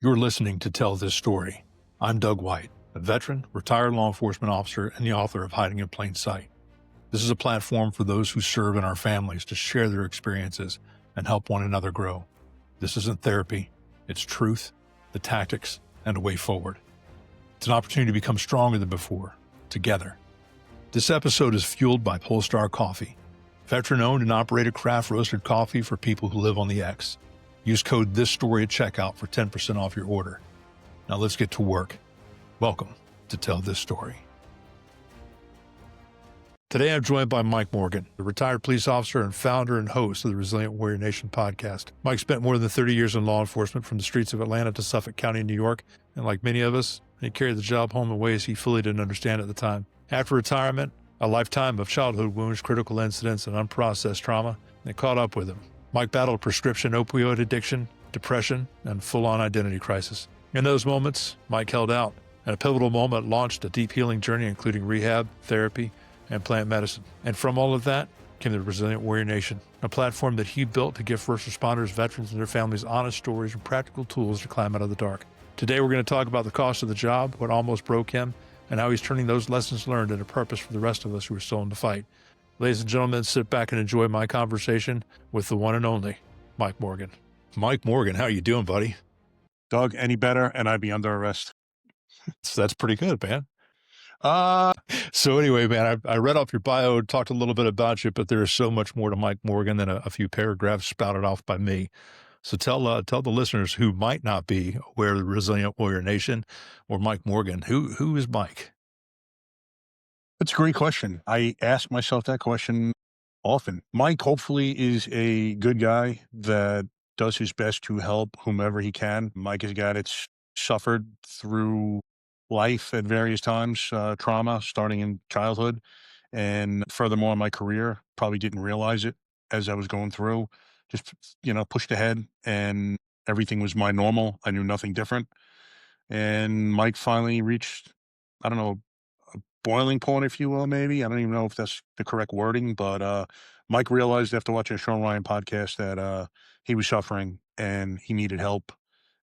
You're listening to Tell This Story. I'm Doug White, a veteran, retired law enforcement officer, and the author of Hiding in Plain Sight. This is a platform for those who serve in our families to share their experiences and help one another grow. This isn't therapy. It's truth, the tactics, and a way forward. It's an opportunity to become stronger than before, together. This episode is fueled by Polestar Coffee, veteran-owned and operated craft roasted coffee for people who live on the X. Use code THISSTORY at checkout for 10% off your order. Now let's get to work. Welcome to Tell This Story. Today I'm joined by Mike Morgan, a retired police officer and founder and host of the Resilient Warrior Nation podcast. Mike spent more than 30 years in law enforcement from the streets of Atlanta to Suffolk County, New York, and like many of us, he carried the job home in ways he fully didn't understand at the time. After retirement, a lifetime of childhood wounds, critical incidents, and unprocessed trauma, they caught up with him. Mike battled prescription opioid addiction, depression, and full-on identity crisis. In those moments, Mike held out, and a pivotal moment launched a deep healing journey, including rehab, therapy, and plant medicine. And from all of that came the Resilient Warrior Nation, a platform that he built to give first responders, veterans, and their families honest stories and practical tools to climb out of the dark. Today, we're going to talk about the cost of the job, what almost broke him, and how he's turning those lessons learned into purpose for the rest of us who are still in the fight. Ladies and gentlemen, sit back and enjoy my conversation with the one and only Mike Morgan. Mike Morgan, how are you doing, buddy? Doug, any better, and I'd be under arrest. So that's pretty good, man. So anyway, man, I read off your bio, talked a little bit about you, but there is so much more to Mike Morgan than a few paragraphs spouted off by me. So tell the listeners who might not be aware of the Resilient Warrior Nation or Mike Morgan, who is Mike? That's a great question. I ask myself that question often. Mike, hopefully, is a good guy that does his best to help whomever he can. Mike is a guy that's suffered through life at various times, trauma starting in childhood. And furthermore, in my career, probably didn't realize it as I was going through. Just, pushed ahead and everything was my normal. I knew nothing different. And Mike finally reached, I don't know, boiling point, if you will, maybe. I don't even know if that's the correct wording, but Mike realized after watching a Sean Ryan podcast that he was suffering and he needed help.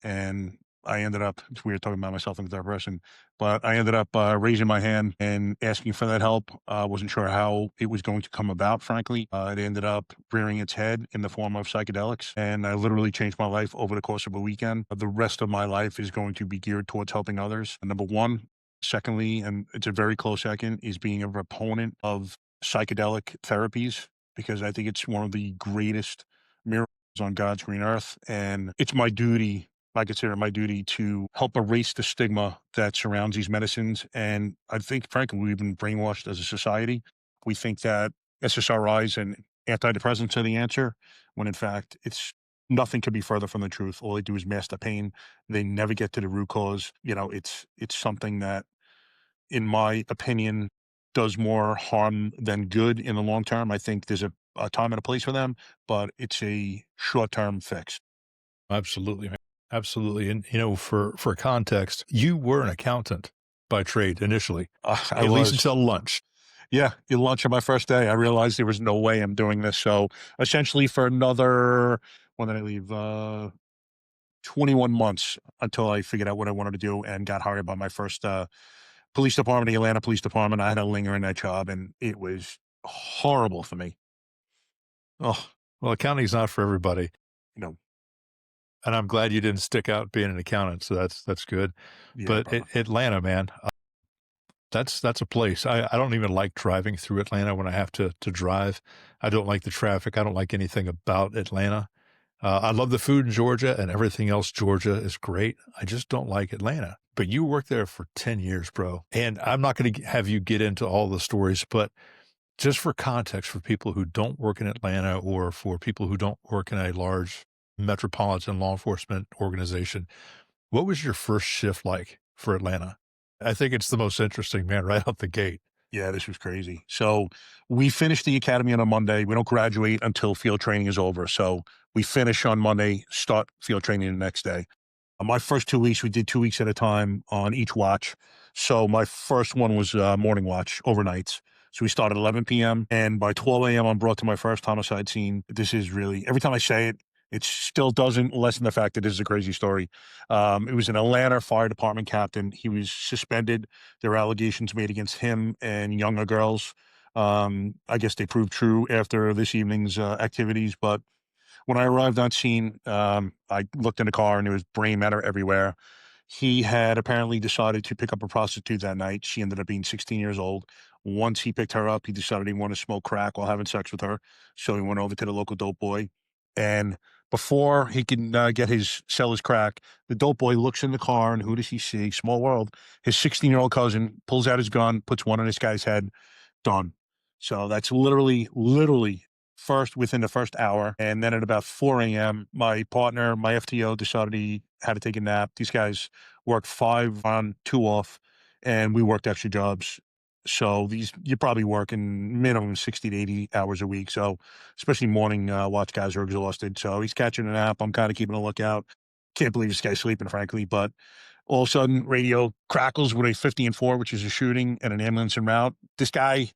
And I ended up, it's weird talking about myself in the third person, but I ended up raising my hand and asking for that help. I wasn't sure how it was going to come about, frankly. It ended up rearing its head in the form of psychedelics, and I literally changed my life over the course of a weekend. The rest of my life is going to be geared towards helping others. Number one. Secondly, and it's a very close second, is being a proponent of psychedelic therapies, because I think it's one of the greatest miracles on God's green earth. And it's my duty, I consider it my duty, to help erase the stigma that surrounds these medicines. And I think, frankly, we've been brainwashed as a society. We think that SSRIs and antidepressants are the answer, when in fact, nothing could be further from the truth. All they do is mask the pain. They never get to the root cause. It's something that, in my opinion, does more harm than good in the long term. I think there's a time and a place for them, but it's a short-term fix. Absolutely, man. Absolutely. And, for context, you were an accountant by trade initially, at least until lunch. Yeah, at lunch on my first day, I realized there was no way I'm doing this. So essentially for another, when did I leave? 21 months until I figured out what I wanted to do and got hired by my first police department, the Atlanta Police Department. I had to linger in that job, and it was horrible for me. Oh, well, accounting's not for everybody. And I'm glad you didn't stick out being an accountant. So that's good. Yeah, but Atlanta, man, that's a place. I don't even like driving through Atlanta when I have to drive. I don't like the traffic. I don't like anything about Atlanta. I love the food in Georgia, and everything else Georgia is great. I just don't like Atlanta. But you worked there for 10 years, bro. And I'm not going to have you get into all the stories, but just for context, for people who don't work in Atlanta or for people who don't work in a large metropolitan law enforcement organization, what was your first shift like for Atlanta? I think it's the most interesting, man, right out the gate. Yeah, this was crazy. So we finished the academy on a Monday. We don't graduate until field training is over. So we finish on Monday, start field training the next day. My first 2 weeks, we did 2 weeks at a time on each watch. So my first one was morning watch, overnights. So we started at 11 p.m. and by 12 a.m. I'm brought to my first homicide scene. This is really, every time I say it, It still doesn't lessen the fact that this is a crazy story. It was an Atlanta fire department captain. He was suspended. There were allegations made against him and younger girls. I guess they proved true after this evening's activities. But when I arrived on scene, I looked in the car and there was brain matter everywhere. He had apparently decided to pick up a prostitute that night. She ended up being 16 years old. Once he picked her up, he decided he wanted to smoke crack while having sex with her. So he went over to the local dope boy. And before he can sell his crack, the dope boy looks in the car and who does he see? Small world. His 16-year-old cousin pulls out his gun, puts one on this guy's head, done. So that's literally first within the first hour. And then at about 4 a.m., my partner, my FTO, decided he had to take a nap. These guys worked 5 on, 2 off, and we worked extra jobs. So you're probably working minimum 60 to 80 hours a week. So especially morning watch guys are exhausted. So he's catching a nap. I'm kind of keeping a lookout. Can't believe this guy's sleeping, frankly. But all of a sudden, radio crackles with a 50-4, which is a shooting and an ambulance en route. This guy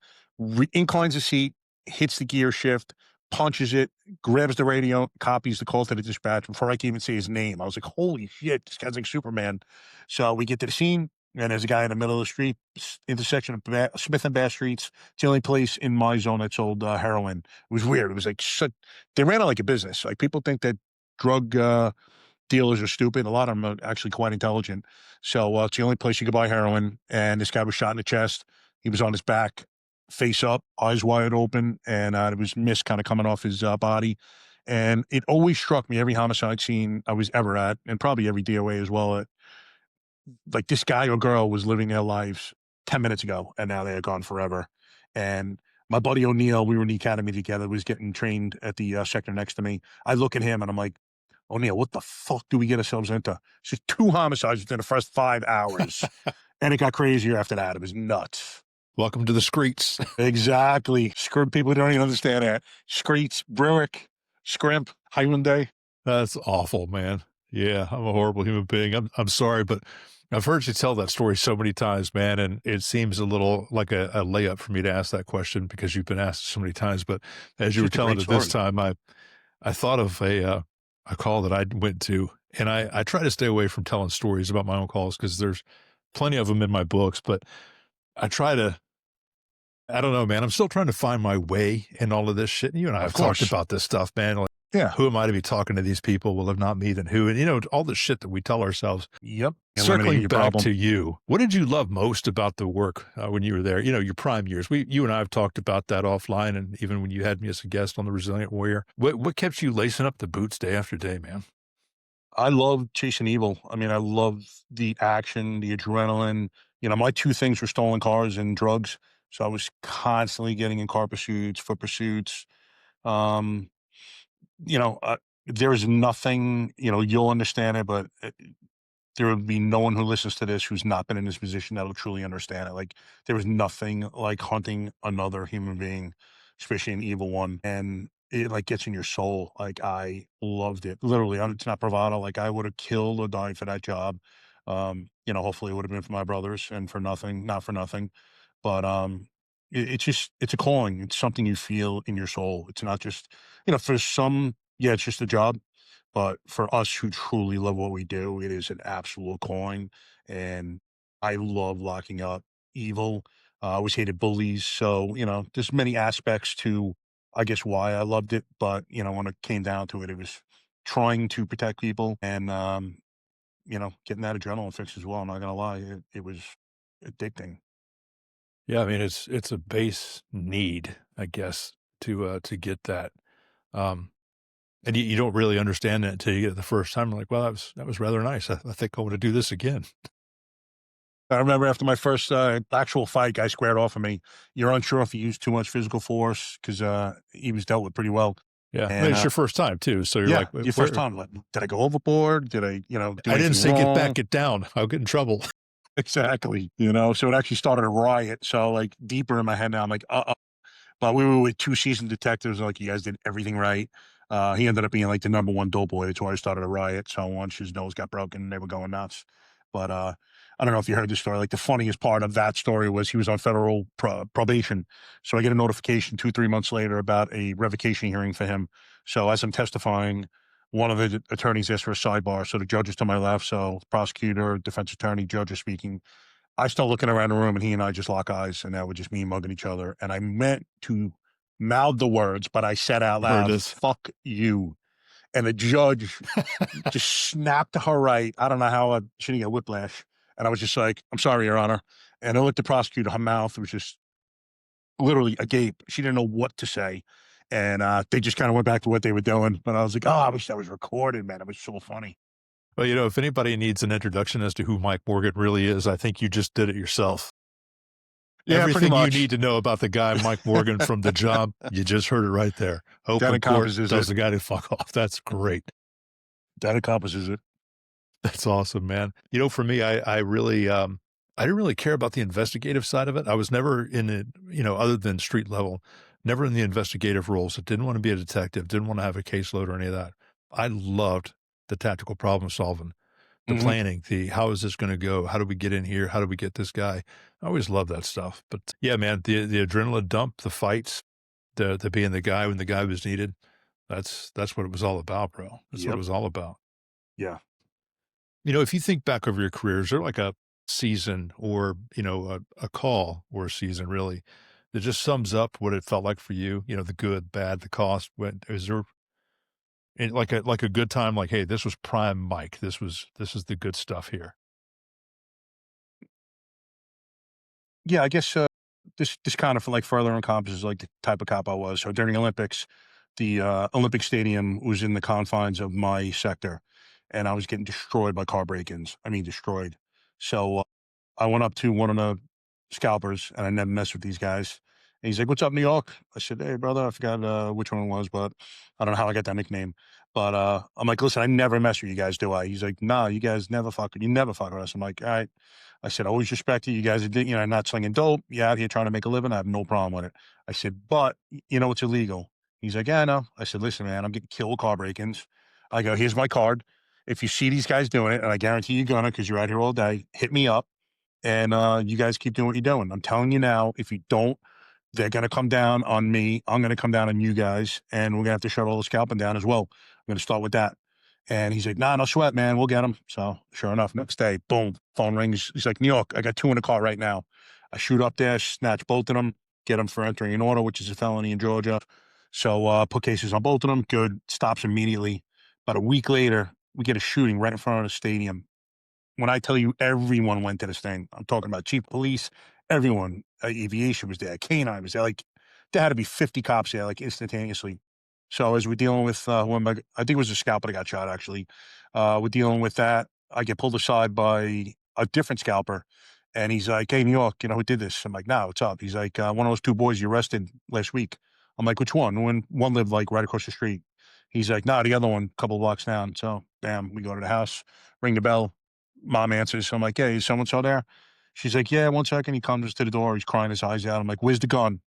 inclines the seat, hits the gear shift, punches it, grabs the radio, copies the call to the dispatch before I can even say his name. I was like, holy shit, this guy's like Superman. So we get to the scene, and there's a guy in the middle of the street, intersection of Smith and Bass Streets. It's the only place in my zone that sold heroin. It was weird. It was like, they ran it like a business. Like, people think that drug dealers are stupid. A lot of them are actually quite intelligent. So it's the only place you could buy heroin. And this guy was shot in the chest. He was on his back, face up, eyes wide open, and there was mist kind of coming off his body. And it always struck me, every homicide scene I was ever at, and probably every DOA as well, like, this guy or girl was living their lives 10 minutes ago, and now they are gone forever. And my buddy O'Neill, we were in the academy together, was getting trained at the sector next to me. I look at him and I'm like, O'Neill, what the fuck do we get ourselves into? It's just 2 homicides within the first 5 hours. And it got crazier after that. It was nuts. Welcome to the streets. Exactly. Scrimp, people don't even understand that. Streets, Brewick, Scrimp, Hyundai. That's awful, man. Yeah, I'm a horrible human being. I'm sorry, but I've heard you tell that story so many times, man, and it seems a little like a layup for me to ask that question because you've been asked so many times. But as you were telling it this time, I thought of a call that I went to, and I try to stay away from telling stories about my own calls because there's plenty of them in my books, but I don't know, man. I'm still trying to find my way in all of this shit. You and I have talked about this stuff, man. Like, yeah, who am I to be talking to these people? Well, if not me, then who? And, all the shit that we tell ourselves. Yep. Circling back to you, what did you love most about the work when you were there? Your prime years. You and I have talked about that offline, and even when you had me as a guest on The Resilient Warrior. What kept you lacing up the boots day after day, man? I love chasing evil. I mean, I love the action, the adrenaline. My 2 things were stolen cars and drugs. So I was constantly getting in car pursuits, foot pursuits. Um, there is nothing, you'll understand it, but there would be no one who listens to this who's not been in this position that'll truly understand it. Like, there was nothing like hunting another human being, especially an evil one. And it like gets in your soul. Like, I loved it. Literally, it's not bravado. Like, I would have killed or died for that job. Hopefully it would have been for my brothers and for nothing, not for nothing. But it's a calling. It's something you feel in your soul. It's not just, for some, yeah, it's just a job. But for us who truly love what we do, it is an absolute calling. And I love locking up evil. I always hated bullies. So, there's many aspects to, I guess, why I loved it. But, when it came down to it, it was trying to protect people and, getting that adrenaline fix as well. I'm not going to lie. It was addicting. Yeah, I mean, it's a base need, I guess, to get that. And you don't really understand it until you get it the first time. You're like, well, that was rather nice. I think I want to do this again. I remember after my first actual fight, guy squared off of me. You're unsure if he used too much physical force because he was dealt with pretty well. Yeah, And, it's your first time too, so you're like, your first time. Like, did I go overboard? Did I, do I didn't say wrong? get down. I'll get in trouble. Exactly. So it actually started a riot. So, like, deeper in my head now, I'm like, But we were with 2 seasoned detectives. Like, you guys did everything right. He ended up being like the #1 dope boy. That's why I started a riot. So once his nose got broken, they were going nuts. But I don't know if you heard the story. Like, the funniest part of that story was he was on federal probation. So I get a notification 2-3 months later about a revocation hearing for him. So as I'm testifying, one of the attorneys asked for a sidebar. So the judge is to my left. So prosecutor, defense attorney, judge are speaking. I start looking around the room and he and I just lock eyes, and that was just me mugging each other. And I meant to mouth the words, but I said out I've heard loud, this. "Fuck you." And the judge just snapped to her right. I don't know how she didn't get whiplash. And I was just like, "I'm sorry, Your Honor." And I looked at the prosecutor, her mouth was just literally agape. She didn't know what to say. And they just kind of went back to what they were doing. But I was like, "Oh, I wish that was recorded, man. It was so funny." Well, if anybody needs an introduction as to who Mike Morgan really is, I think you just did it yourself. Yeah, pretty Everything you much. need to know about the guy, Mike Morgan, from The Job, you just heard it right there. That Open court encompasses tells it. the guy to fuck off. That's great. That encompasses it. That's awesome, man. For me, I really, I didn't really care about the investigative side of it. I was never in it, other than street level, never in the investigative roles. I didn't want to be a detective, didn't want to have a caseload or any of that. I loved the tactical problem solving, the Mhm. planning, the how is this going to go? How do we get in here? How do we get this guy? I always loved that stuff. But yeah, man, the adrenaline dump, the fights, the being the guy when the guy was needed. That's what it was all about, bro. That's what it Yep. was all about. Yeah. If you think back over your career, is there like a season or, a call or a season really that just sums up what it felt like for you? The good, bad, the cost. Is there like a good time? Like, hey, this was prime Mike. This is the good stuff here. Yeah, I guess this kind of like further encompasses like the type of cop I was. So during the Olympics, the Olympic Stadium was in the confines of my sector, and I was getting destroyed by car break-ins. I mean, destroyed. So I went up to one of the scalpers, and I never messed with these guys. And he's like, "What's up, New York?" I said, "Hey, brother, I forgot which one it was, but I don't know how I got that nickname." But I'm like, "Listen, I never mess with you guys, do I?" He's like, "No, you guys you never fuck with us." I'm like, "All right." I said, "I always respect you. You guys are, not slinging dope. You're out here trying to make a living. I have no problem with it." I said, "But it's illegal." He's like, "Yeah, I know." I said, "Listen, man, I'm getting killed with car break-ins." I go, "Here's my card. If you see these guys doing it, and I guarantee you're gonna, because you're out here all day, hit me up, and you guys keep doing what you're doing. I'm telling you now, if you don't, they're going to come down on me. I'm going to come down on you guys, and we're going to have to shut all the scalping down as well. I'm going to start with that." And he's like, "Nah, no sweat, man. We'll get him." So sure enough, next day, boom, phone rings. He's like, "New York, I got two in the car right now." I shoot up there, snatch both of them, get them for entering an order, which is a felony in Georgia. So put cases on both of them. Good. Stops immediately. About a week later, we get a shooting right in front of the stadium. When I tell you everyone went to this thing, I'm talking about chief of police, everyone, aviation was there, K9 was there, like, there had to be 50 cops there, like, instantaneously. So as we're dealing with, I think it was a scalper that got shot, actually. We're dealing with that. I get pulled aside by a different scalper, and he's like, "Hey, New York, who did this?" I'm like, "No, what's up?" He's like, "One of those two boys you arrested last week." I'm like, "Which one?" When one lived, like, right across the street. He's like, "No, the other one, a couple of blocks down." So, bam, we go to the house, ring the bell. Mom answers. So I'm like, "Hey, is so-and-so there?" She's like, "Yeah, 1 second." He comes to the door. He's crying his eyes out. I'm like, "Where's the gun?"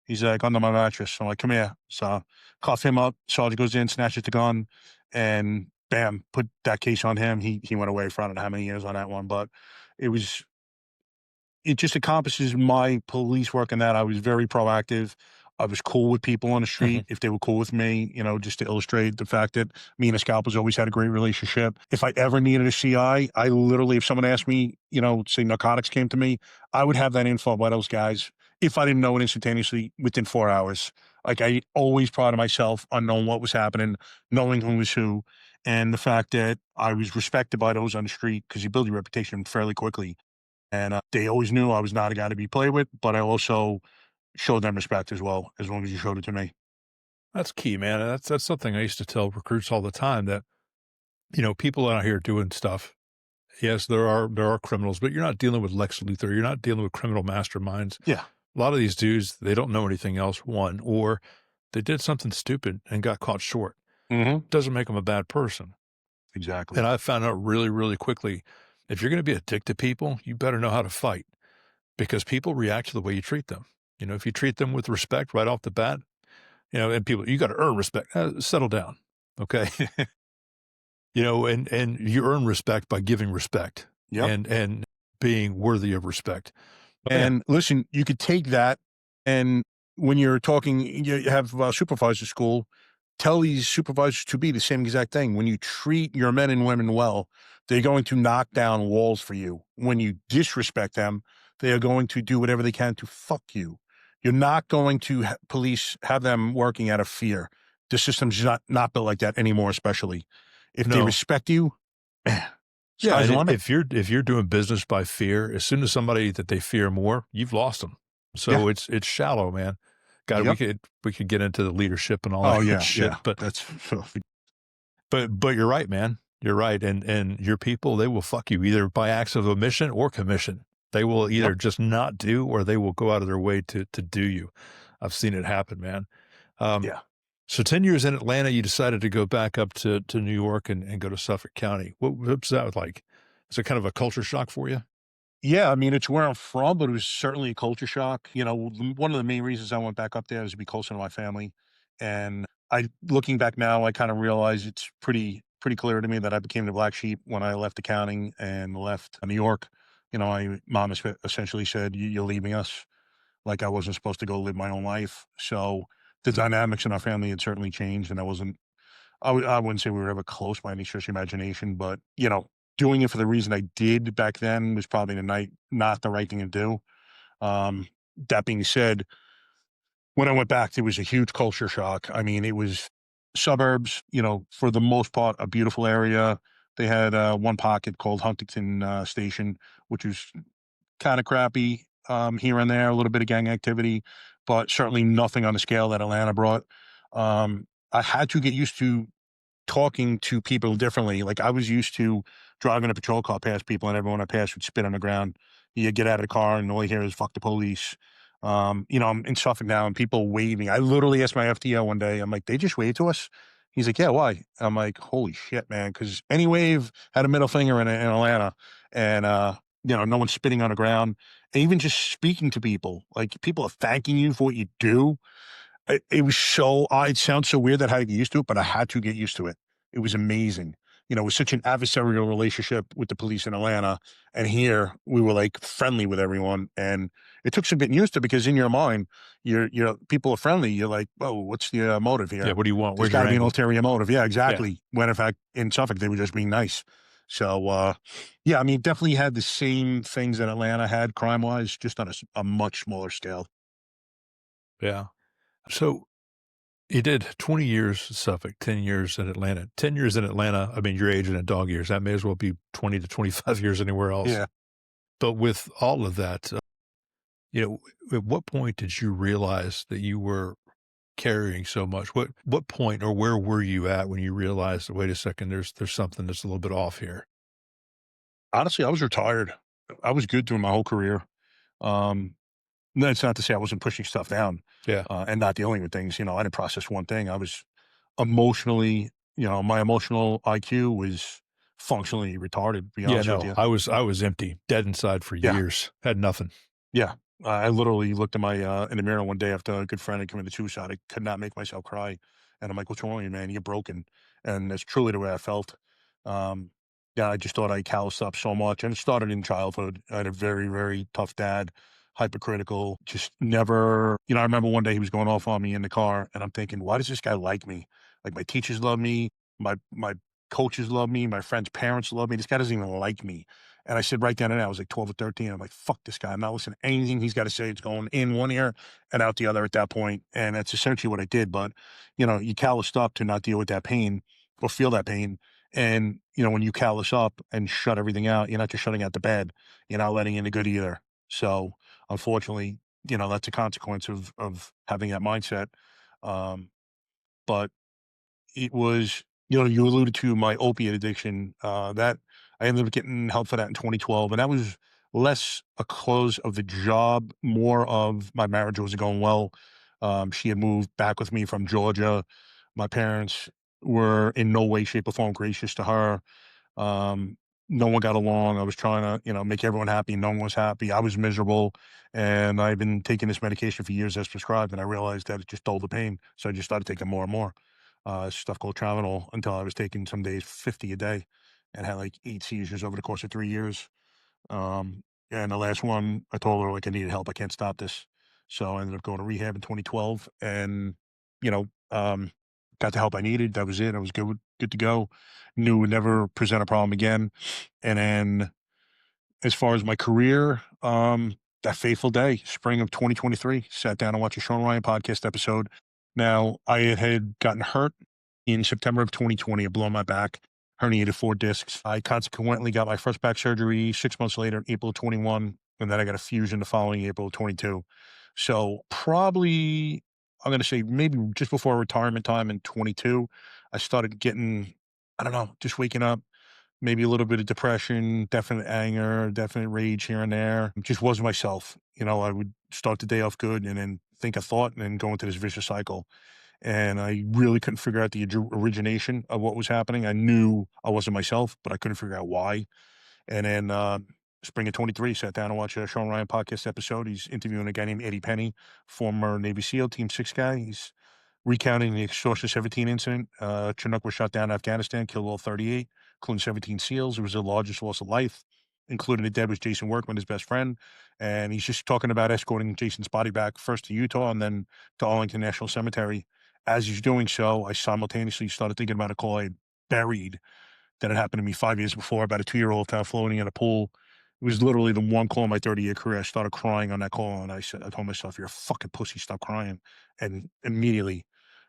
He's like, "Under my mattress." I'm like, "Come here." So cuff him up. Sergeant goes in, snatches the gun, and bam, put that case on him. He went away for I don't know how many years on that one, but it was it just encompasses my police work in that I was very proactive. I was cool with people on the street if they were cool with me, just to illustrate the fact that me and the scalpers always had a great relationship. If I ever needed a CI, I literally, if someone asked me, say narcotics came to me, I would have that info by those guys if I didn't know it instantaneously within 4 hours. Like I always prided myself on knowing what was happening, knowing who was who, and the fact that I was respected by those on the street because you build your reputation fairly quickly. And they always knew I was not a guy to be played with, but I also showed them respect as long as you showed it to me. That's key, man. That's something I used to tell recruits all the time that, people out here doing stuff. Yes, there are criminals, but you're not dealing with Lex Luthor. You're not dealing with criminal masterminds. Yeah. A lot of these dudes, they don't know anything else, one, or they did something stupid and got caught short. Hmm. Doesn't make them a bad person. Exactly. And I found out really, really quickly, if you're going to be a dick to people, you better know how to fight because people react to the way you treat them. If you treat them with respect right off the bat, and people, you got to earn respect. Settle down. Okay. And you earn respect by giving respect Yep. and being worthy of respect. Oh, yeah. And listen, you could take that, and when you're talking, you have supervisor school, tell these supervisors to be the same exact thing. When you treat your men and women well, they're going to knock down walls for you. When you disrespect them, they are going to do whatever they can to fuck you. You're not going to police have them working out of fear. The system's not built like that anymore, especially if they No. respect you. Yeah, Sky's and the limit. if you're doing business by fear, as soon as somebody that they fear more, you've lost them. Yeah. So it's shallow, man. God, Yep. we could get into the leadership and all Oh that yeah. shit, Yeah. That's but you're right, man. You're right, and your people, they will fuck you either by acts of omission or commission. They will yep. either just not do, or they will go out of their way to do you. I've seen it happen, man. Um, Yeah. so 10 years in Atlanta, you decided to go back up to New York and go to Suffolk County. What was that like? Is it kind of a culture shock for you? Yeah, I mean, it's where I'm from, but it was certainly a culture shock. One of the main reasons I went back up there is to be closer to my family. And looking back now, I kind of realize it's pretty clear to me that I became the black sheep when I left accounting and left New York. My mom essentially said, "You're leaving us." Like I wasn't supposed to go live my own life. So the dynamics in our family had certainly changed, and I wouldn't say we were ever close by any stretch of imagination, but doing it for the reason I did back then was probably not the right thing to do. Um, that being said, when I went back, there was a huge culture shock. I mean, it was suburbs, for the most part, a beautiful area. They had one pocket called Huntington Station, which was kind of crappy here and there, a little bit of gang activity, but certainly nothing on the scale that Atlanta brought. I had to get used to talking to people differently. Like I was used to driving a patrol car past people and everyone I passed would spit on the ground. You get out of the car and all you hear is fuck the police. I'm in Suffolk now and people waving. I literally asked my FTO one day, I'm like, they just waved to us? He's like, yeah, why? I'm like, holy shit, man. Cause any wave had a middle finger in Atlanta and, no one's spitting on the ground. And even just speaking to people, like people are thanking you for what you do. It was so it sounds so weird that I had to get used to it, but I had to get used to it. It was amazing. It was such an adversarial relationship with the police in Atlanta, and here we were like friendly with everyone, and it took some getting used to because in your mind, people are friendly. You're like, "Whoa, what's the motive Yeah. here? What do you want? There's Where's got your to be an angle? ulterior motive." Yeah, Yeah. exactly. When in fact in Suffolk they were just being nice. So yeah, I mean, definitely had the same things that Atlanta had crime wise, just on a much smaller scale. Yeah. So you did 20 years in Suffolk, 10 years in Atlanta. 10 years in Atlanta, I mean, your age in dog years. That may as well be 20 to 25 years anywhere else. Yeah. But with all of that, at what point did you realize that you were carrying so much? What point or where were you at when you realized, wait a second, there's something that's a little bit off here? Honestly, I was retired. I was good through my whole career. Um, that's not to say I wasn't pushing stuff down, Yeah. and not dealing with things. I didn't process one thing. I was emotionally, my emotional IQ was functionally retarded, to be Yeah, honest with no, you. I was empty, dead inside for Yeah, years, had nothing. yeah. I literally looked in in the mirror one day after a good friend had committed suicide. I could not make myself cry, and I'm like, "What's wrong with you, man? You're broken." And that's truly the way I felt. Um, yeah, I just thought I calloused up so much, and it started in childhood. I had a very, very tough dad, hypercritical, just never. I remember one day he was going off on me in the car, and I'm thinking, "Why does this guy like me? Like my teachers love me, my coaches love me, my friends' parents love me. This guy doesn't even like me." And I said right then and there, I was like 12 or 13. I'm like, fuck this guy. I'm not listening to anything he's got to say. It's going in one ear and out the other at that point. And that's essentially what I did. But, you calloused up to not deal with that pain or feel that pain. And, when you callous up and shut everything out, you're not just shutting out the bad. You're not letting in the good either. So unfortunately, that's a consequence of having that mindset. Um, but it was you alluded to my opiate addiction, that I ended up getting help for that in 2012, and that was less a close of the job, more of my marriage wasn't going well. She had moved back with me from Georgia. My parents were in no way, shape, or form gracious to her. Um, no one got along. I was trying to, make everyone happy. No one was happy. I was miserable. And I've been taking this medication for years as prescribed. And I realized that it just dulled the pain. So I just started taking more and more stuff called Tramadol until I was taking some days 50 a day and had like 8 seizures over the course of 3 years. And the last one, I told her like I needed help. I can't stop this. So I ended up going to rehab in 2012 and, you know, um, got the help I needed. That was it. I was good to go. Knew it would never present a problem again. And then as far as my career, that fateful day, spring of 2023, sat down and watched a Sean Ryan podcast episode. Now, I had gotten hurt in September of 2020. I blew on my back, herniated 4 discs. I consequently got my first back surgery 6 months later, April 21, and then I got a fusion the following April 22. So probably, I'm going to say maybe just before retirement time in 22, I started getting, I don't know, just waking up, maybe a little bit of depression, definite anger, definite rage here and there. Just wasn't myself. I would start the day off good and then think a thought and then go into this vicious cycle. And I really couldn't figure out the origination of what was happening. I knew I wasn't myself, but I couldn't figure out why. And then spring of 23, sat down and watched a Sean Ryan podcast episode. He's interviewing a guy named Eddie Penny, former Navy SEAL Team 6 guy. He's recounting the Extortion 17 incident. Chinook was shot down in Afghanistan, killed all 38, including 17 SEALs. It was the largest loss of life. Including the dead was Jason Workman, his best friend. And he's just talking about escorting Jason's body back first to Utah and then to Arlington National Cemetery. As he's doing so, I simultaneously started thinking about a call I had buried that had happened to me 5 years before about a 2-year-old found floating in a pool. It was literally the one call in my 30-year career. I started crying on that call, and I told myself, "You're a fucking pussy. Stop crying." And immediately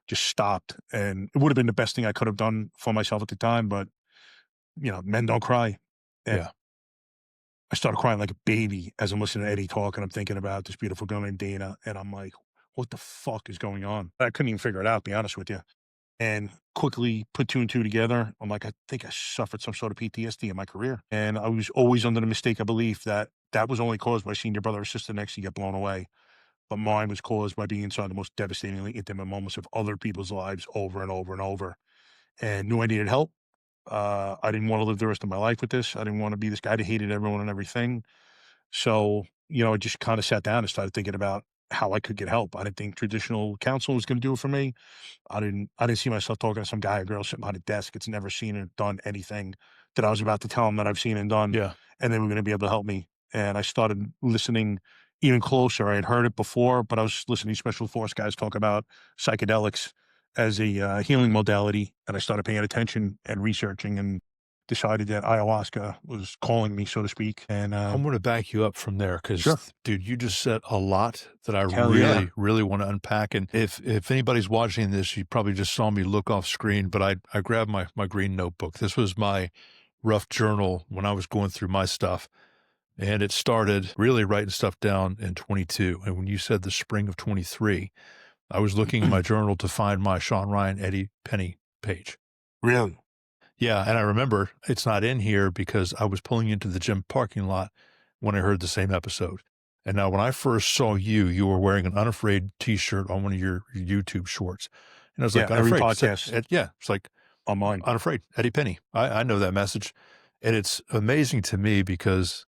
just stopped. And it would have been the best thing I could have done for myself at the time, but men don't cry. And Yeah. I started crying like a baby as I'm listening to Eddie talk, and I'm thinking about this beautiful girl named Dana, and I'm like, "What the fuck is going on?" I couldn't even figure it out, to be honest with you. And quickly put two and two together. I'm like, I think I suffered some sort of PTSD in my career. And I was always under the mistaken belief that that was only caused by seeing your brother or sister next to you get blown away. But mine was caused by being inside the most devastatingly intimate moments of other people's lives over and over and over. And knew I needed help. I didn't want to live the rest of my life with this. I didn't want to be this guy that hated everyone and everything. So, I just kind of sat down and started thinking about how I could get help. I didn't think traditional counseling was going to do it for me. I didn't see myself talking to some guy or girl sitting behind a desk. It's never seen or done anything that I was about to tell them that I've seen and done, Yeah. and they were going to be able to help me. And I started listening even closer. I had heard it before, but I was listening to special force guys talk about psychedelics as a healing modality, and I started paying attention and researching and decided that ayahuasca was calling me, so to speak. And I'm going to back you up from there sure, because, dude, you just said a lot that I hell yeah, really want to unpack. And if anybody's watching this, you probably just saw me look off screen, but I grabbed my green notebook. This was my rough journal when I was going through my stuff. And it started really writing stuff down in 22. And when you said the spring of 23, I was looking in my journal to find my Sean Ryan Eddie Penny page. really, Yeah, and I remember it's not in here because I was pulling into the gym parking lot when I heard the same episode. And now when I first saw you, you were wearing an Unafraid t-shirt on one of your YouTube shorts. And I was yeah. like, Every Unafraid. podcast Yeah, it's like, on mine, Unafraid, Eddie Penny. I know that message. And it's amazing to me because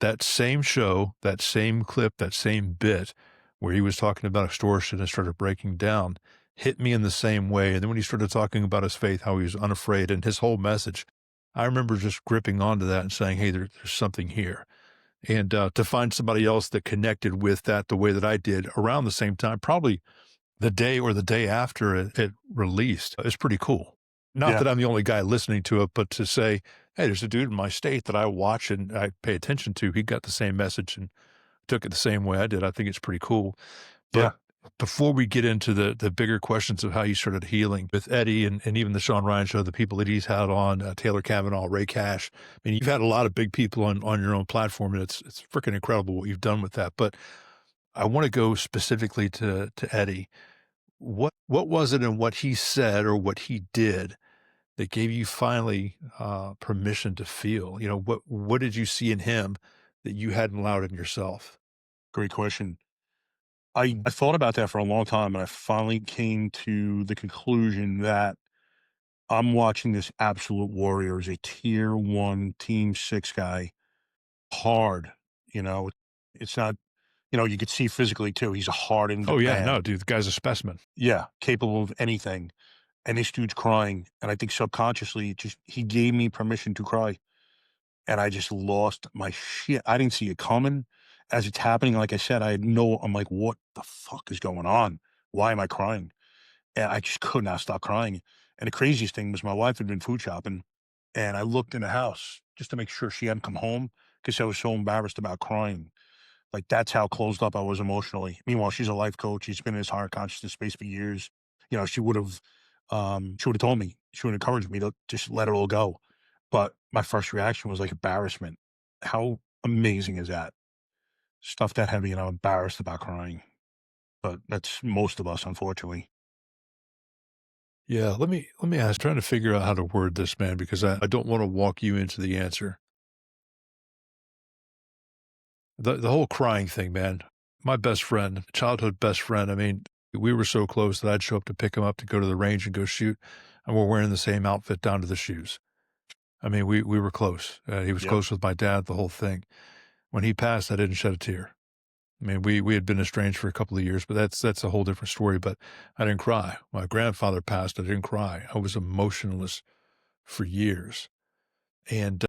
that same show, that same clip, that same bit where he was talking about extortion and started breaking down hit me in the same way. And then when he started talking about his faith, how he was unafraid and his whole message, I remember just gripping onto that and saying, hey, there's something here. And to find somebody else that connected with that the way that I did around the same time, probably the day or the day after it released, is pretty cool. Not yeah, that I'm the only guy listening to it, but to say, hey, there's a dude in my state that I watch and I pay attention to. He got the same message and took it the same way I did. I think it's pretty cool. yeah. But before we get into the bigger questions of how you started healing with Eddie and even the Sean Ryan show, the people that he's had on, Taylor Kavanaugh, Ray Cash, I mean, you've had a lot of big people on your own platform, and it's freaking incredible what you've done with that. But I want to go specifically to Eddie. What was it and what he said or what he did that gave you finally permission to feel? What did you see in him that you hadn't allowed in yourself? Great question. I thought about that for a long time, and I finally came to the conclusion that I'm watching this absolute warrior as a tier 1 team 6 guy hard, you know. It's not, you could see physically too. He's a hardened Oh yeah, man. no, dude, the guy's a specimen. Yeah, capable of anything. And this dude's crying, and I think subconsciously he gave me permission to cry. And I just lost my shit. I didn't see it coming. As it's happening, like I said, I'm like, what the fuck is going on? Why am I crying? and I just could not stop crying. And the craziest thing was my wife had been food shopping, and I looked in the house just to make sure she hadn't come home because I was so embarrassed about crying. Like, that's how closed up I was emotionally. Meanwhile, she's a life coach. She's been in this higher consciousness space for years. You know, she would have told me, she would have encouraged me to just let it all go. But my first reaction was like embarrassment. How amazing is that? Stuff that heavy, and I'm embarrassed about crying. But that's most of us, unfortunately. Yeah, let me ask, trying to figure out how to word this, man, because I don't want to walk you into the answer. The whole crying thing, man. My best friend, childhood best friend, I mean, we were so close that I'd show up to pick him up to go to the range and go shoot, and we're wearing the same outfit down to the shoes. I mean, we were close. He was Yep. close with my dad, the whole thing. When he passed, I didn't shed a tear. I mean, we had been estranged for a couple of years, but that's a whole different story. But I didn't cry. My grandfather passed. I didn't cry. I was emotionless for years. And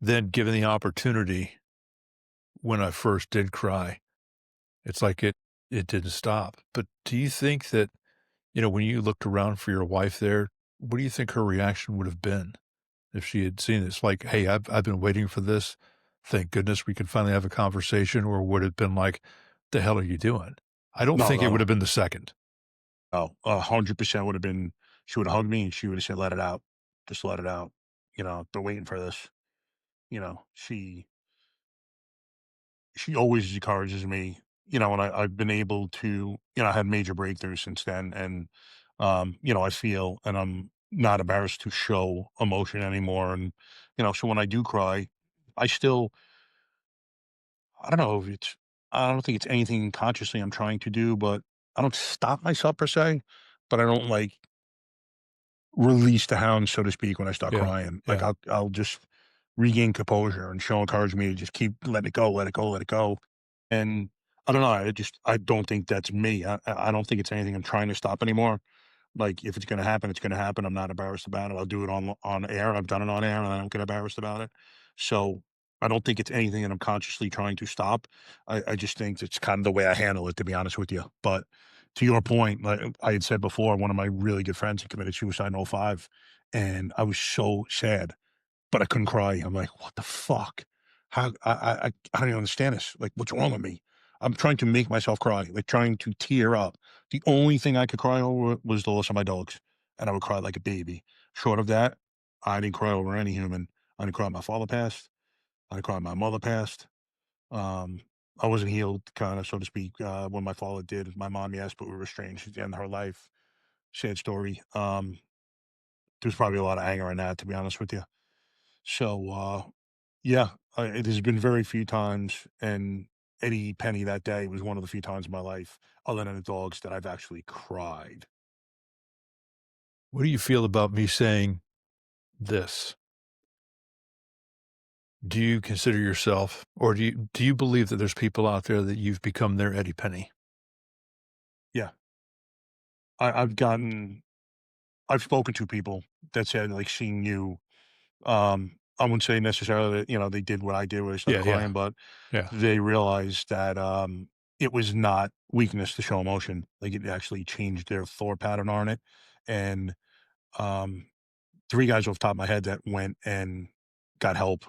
then given the opportunity, when I first did cry, it's like it didn't stop. But do you think that, when you looked around for your wife there, what do you think her reaction would have been if she had seen this? Like, hey, I've been waiting for this. Thank goodness we could finally have a conversation. Or would it have been like, the hell are you doing? I don't No, think it would no, have been the second. no. 100% would have been, she would have hugged me and she would have said, let it out. Just let it out. Been waiting for this. You know, she always encourages me, and I've been able to, I had major breakthroughs since then. And, I feel, and I'm not embarrassed to show emotion anymore. And, so when I do cry, I still, I don't know if it's, I don't think it's anything consciously I'm trying to do, but I don't stop myself per se, but I don't like release the hound, so to speak, when I start Yeah. crying. Like, Yeah. I'll just regain composure and she'll encourage me to just keep letting it go, let it go, let it go. And I don't know. I don't think that's me. I don't think it's anything I'm trying to stop anymore. Like, if it's going to happen, it's going to happen. I'm not embarrassed about it. I'll do it on air. I've done it on air, and I don't get embarrassed about it. So I don't think it's anything that I'm consciously trying to stop. I just think it's kind of the way I handle it, to be honest with you. But to your point, like I had said before, one of my really good friends had committed suicide in '05, and I was so sad, but I couldn't cry. I'm like, what the fuck? How I don't even understand this. Like, what's wrong with me? I'm trying to make myself cry, like trying to tear up. The only thing I could cry over was the loss of my dogs, and I would cry like a baby. Short of that, I didn't cry over any human. I didn't cry when my father passed. I didn't cry when my mother passed. Um, I wasn't healed, kind of, so to speak, when my father did. My mom, yes, but we were estranged at the end of her life. Sad story. There's probably a lot of anger in that, to be honest with you. So, yeah, there's been very few times, and Eddie Penny that day was one of the few times in my life, other than the dogs, that I've actually cried. What do you feel about me saying this? Do you consider yourself, or do you believe that there's people out there that you've become their Eddie Penny? Yeah, I've spoken to people that said, like, seeing you, I wouldn't say necessarily that, they did what I did where they started Yeah, yeah, crying, but yeah. they realized that, it was not weakness to show emotion. Like, it actually changed their thought pattern on it. And, um, 3 guys off the top of my head that went and got help.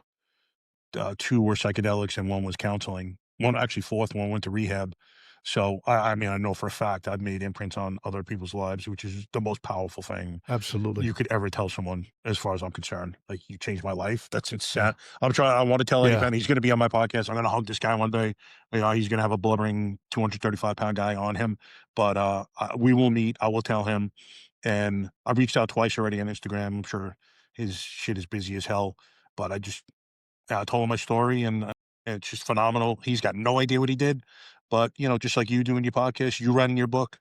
2 were psychedelics and 1 was counseling. 1 actually 4th one went to rehab. So, I mean, I know for a fact I've made imprints on other people's lives, which is the most powerful thing Absolutely. you could ever tell someone, as far as I'm concerned. Like, "You changed my life." That's Yeah. insane. I wanna tell Eddie Yeah. Penn he's gonna be on my podcast. I'm gonna hug this guy one day. He's gonna have a blubbering 235-pound guy on him, but, we will meet. I will tell him, and I've reached out twice already on Instagram. I'm sure his shit is busy as hell, but I told him my story, and it's just phenomenal. He's got no idea what he did, but, just like you doing your podcast, you writing your book,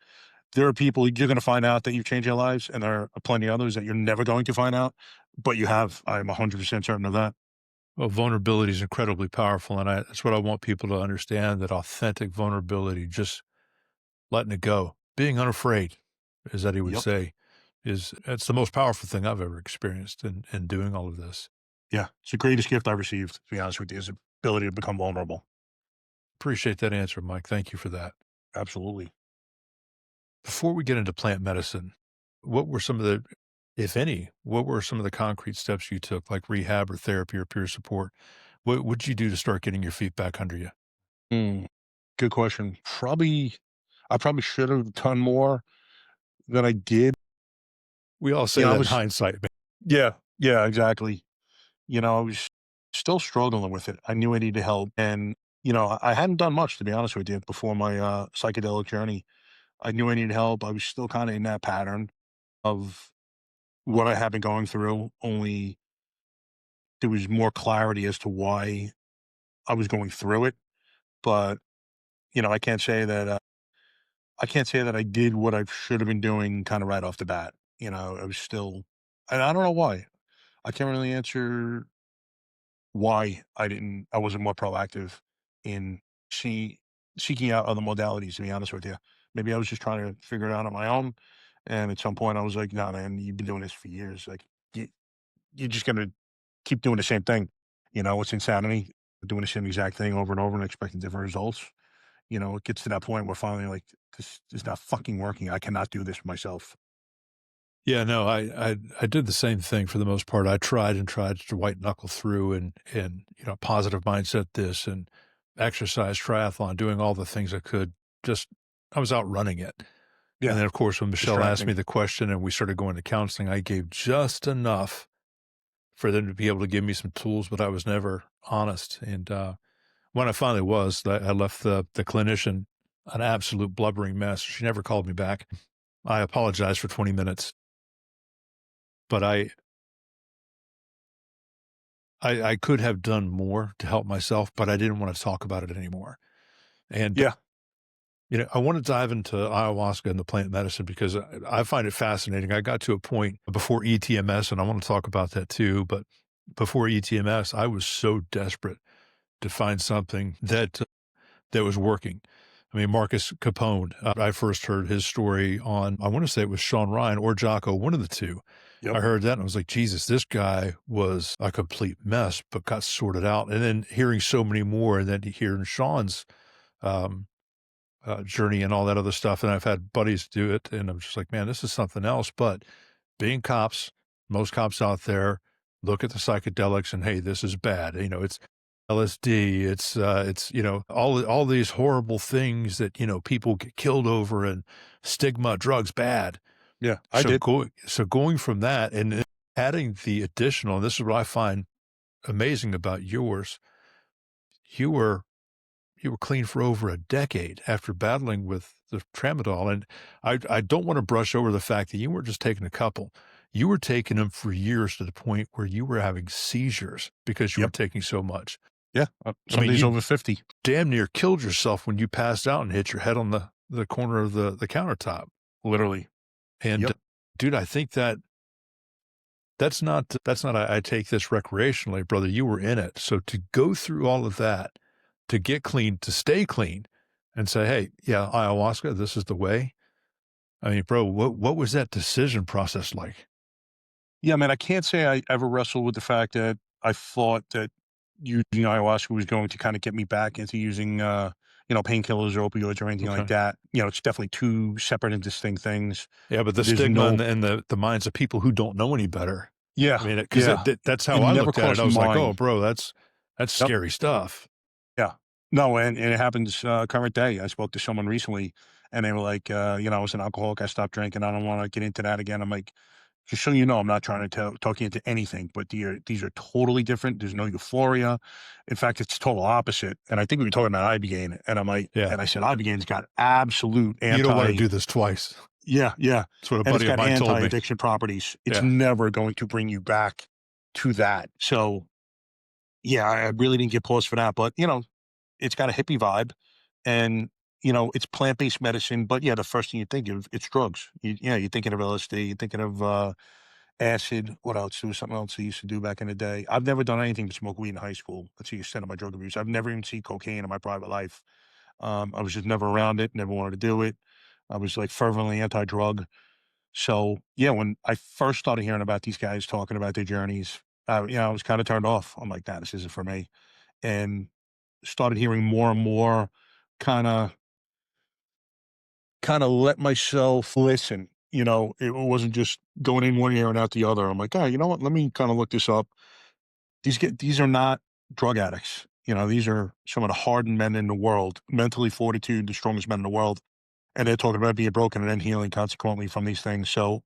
there are people you're going to find out that you've changed their lives, and there are plenty of others that you're never going to find out, but you have. I'm 100% certain of that. Well, vulnerability is incredibly powerful, and that's what I want people to understand, that authentic vulnerability, just letting it go, being unafraid, as Eddie would Yep. say, is it's the most powerful thing I've ever experienced in doing all of this. Yeah. It's the greatest gift I've received, to be honest with you, is the ability to become vulnerable. Appreciate that answer, Mike. Thank you for that. Absolutely. Before we get into plant medicine, what were some of the, if any, what were some of the concrete steps you took, like rehab or therapy or peer support? What would you do to start getting your feet back under you? Mm, good question. I probably should have done more than I did. We all You say know, I that in was hindsight, man. Yeah, yeah, exactly. I was still struggling with it. I knew I needed help, and I hadn't done much, to be honest with you, before my psychedelic journey. I knew I needed help. I was still kind of in that pattern of what I had been going through. Only there was more clarity as to why I was going through it. But I can't say that I did what I should have been doing kind of right off the bat. I was still, and I don't know why. I can't really answer why I wasn't more proactive in see seeking out other modalities, to be honest with you. Maybe I was just trying to figure it out on my own. And at some point I was like, no, man, you've been doing this for years. Like you, you're just gonna keep doing the same thing. It's insanity, doing the same exact thing over and over and expecting different results. It gets to that point where finally like this is not fucking working. I cannot do this for myself. Yeah, no, I did the same thing for the most part. I tried and tried to white knuckle through and positive mindset this and exercise, triathlon, doing all the things I could. Just I was out running it. And Yeah. then of course when Michelle asked me Distracting. the question and we started going to counseling, I gave just enough for them to be able to give me some tools, but I was never honest. And when I finally was, I left the clinician an absolute blubbering mess. She never called me back. I apologized for 20 minutes, but I could have done more to help myself, but I didn't want to talk about it anymore. And, Yeah. I want to dive into ayahuasca and the plant medicine because I find it fascinating. I got to a point before ETMS, and I want to talk about that too. But before ETMS, I was so desperate to find something that was working. I mean, Marcus Capone, I first heard his story on, I want to say it was Sean Ryan or Jocko, one of the two. Yep. I heard that and I was like, Jesus, this guy was a complete mess, but got sorted out. And then hearing so many more and then hearing Sean's um, journey and all that other stuff. And I've had buddies do it. And I'm just like, man, this is something else. But being cops, most cops out there look at the psychedelics and, hey, this is bad. It's LSD. It's all these horrible things that people get killed over and stigma, drugs, bad. Yeah. I So did. going from that and adding the additional, and this is what I find amazing about yours. You were you were clean for over a decade after battling with the tramadol, and I don't want to brush over the fact that you weren't just taking a couple. You were taking them for years to the point where you were having seizures because you were Yep. taking so much. Yeah. I Some mean, days you over 50. damn near killed yourself when you passed out and hit your head on the corner of the countertop. Literally. And, Yep. dude, I think that's not I take this recreationally, brother. You were in it. So to go through all of that, to get clean, to stay clean, and say, "Hey, yeah, ayahuasca, this is the way." I mean, bro, what was that decision process like? Yeah, man, I can't say I ever wrestled with the fact that I thought that using ayahuasca was going to kind of get me back into using, painkillers or opioids or anything like Okay. that. It's definitely two separate and distinct things. Yeah, but the There's stigma no, and the minds of people who don't know any better. yeah, I mean, because yeah. that's It how I never looked at it. crossed I my was like, "Oh, mind. bro, that's Yep. scary stuff." Yeah. No, and it happens current day. I spoke to someone recently and they were like, I was an alcoholic. I stopped drinking. I don't want to get into that again. I'm like, just so you know, I'm not trying to talk you into anything, but these are totally different. There's no euphoria. In fact, it's total opposite. And I think we were talking about Ibogaine, and Yeah. I said Ibogaine's got absolute You don't wanna anti, do this twice. yeah, yeah, That's what a and it's buddy of got mine told me. anti-addiction properties. It's Yeah. never going to bring you back to that. So yeah, I really didn't get pause for that, but it's got a hippie vibe, and it's plant-based medicine. But yeah, the first thing you think of, it's drugs. You're thinking of LSD, you're thinking of acid. What else? There was something else I used to do back in the day. I've never done anything but smoke weed in high school. That's the extent of my drug abuse. I've never even seen cocaine in my private life. I was just never around it, never wanted to do it. I was like fervently anti-drug. So yeah, when I first started hearing about these guys talking about their journeys, I was kind of turned off. I'm like, nah, this isn't for me. And started hearing more and more kind of kind of let myself listen. It wasn't just going in one ear and out the other. I'm like, you know what? Let me kind of look this up. These are not drug addicts. These are some of the hardened men in the world, mentally fortitude, the strongest men in the world. And they're talking about being broken and then healing consequently from these things. So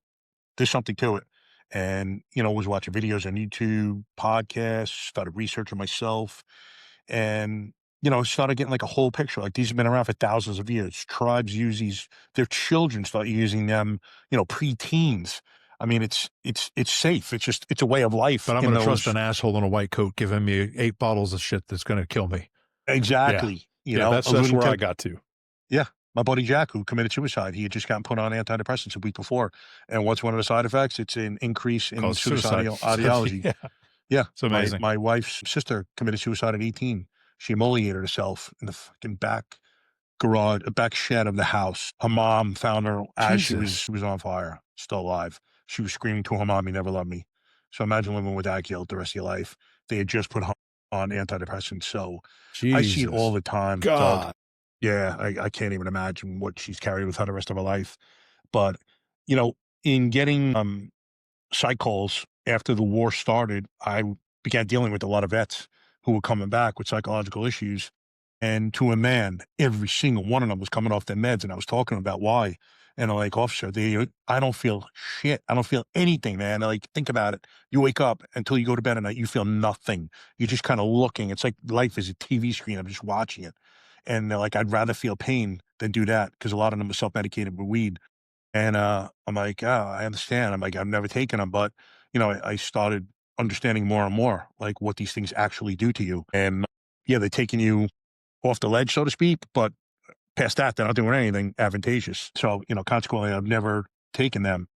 there's something to it. And, was watching videos on YouTube, podcasts, started researching myself, and, started getting like a whole picture. Like these have been around for thousands of years. Tribes use these, their children start using them, pre-teens. I mean, it's safe. It's a way of life But I'm in going to trust those. an asshole in a white coat giving me 8 bottles of shit that's going to kill me. Yeah. Exactly. Yeah. That's Alluding where I to, got to. yeah, my buddy Jack, who committed suicide, he had just gotten put on antidepressants a week before. And what's one of the side effects? It's an increase in Cause suicide. suicidal ideology. Yeah. Yeah, It's amazing. my wife's sister committed suicide at 18. She immolated herself in the fucking back shed of the house. Her mom found her as Jesus. she was on fire, still alive. She was screaming to her mom, "You never loved me." So imagine living with that guilt the rest of your life. They had just put her on antidepressants. So I see it all Jesus. the time, Doug. God. Yeah, I can't even imagine what she's carried with her the rest of her life. But, you know, in getting psych calls after the war started, I began dealing with a lot of vets who were coming back with psychological issues. And to a man, every single one of them was coming off their meds. And I was talking about why. And I'm like, officer, I don't feel shit. I don't feel anything, man. Like, think about it. You wake up until you go to bed at night, you feel nothing. You're just kind of looking. It's like life is a TV screen. I'm just watching it. And they're like, I'd rather feel pain than do that, because a lot of them are self-medicated with weed. And, I'm like, "Oh, I understand." I'm like, "I've never taken them," but, I started understanding more and more, like, what these things actually do to you. And, yeah, they're taking you off the ledge, so to speak, but past that, they're not doing anything advantageous. So, consequently, I've never taken them.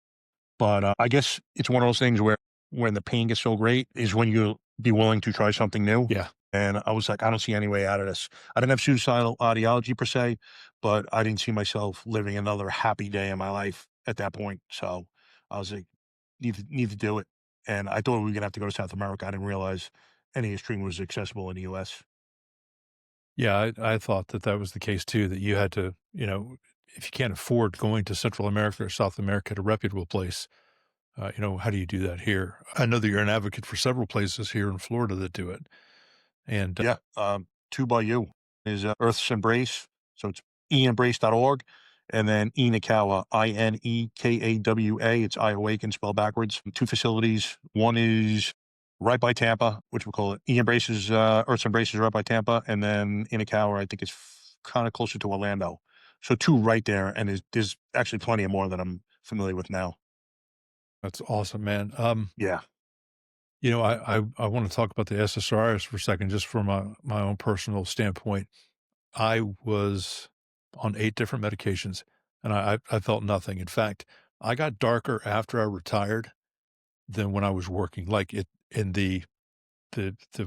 But, I guess it's one of those things where when the pain gets so great is when you'll be willing to try something new. Yeah. And I was like, I don't see any way out of this. I didn't have suicidal ideology per se, but I didn't see myself living another happy day in my life at that point. So I was like, need to do it. And I thought we were gonna have to go to South America. I didn't realize any treatment was accessible in the US. Yeah. I thought that was the case too, that you had to, if you can't afford going to Central America or South America, at a reputable place, how do you do that here? I know that you're an advocate for several places here in Florida that do it. And Yeah. Two by you is Earth's Embrace. So it's embrace.org. And then Inekawa, Inekawa. It's I Awaken spelled backwards. Two facilities. One is right by Tampa, which we call it Embrace is Earth's Embrace is right by Tampa. And then Inekawa, I think, is kind of closer to Orlando. So two right there. And there's actually plenty of more that I'm familiar with now. that's awesome, man. Yeah. I want to talk about the SSRIs for a second, just from my own personal standpoint. I was on 8 different medications, and I felt nothing. In fact, I got darker after I retired than when I was working, like, it in the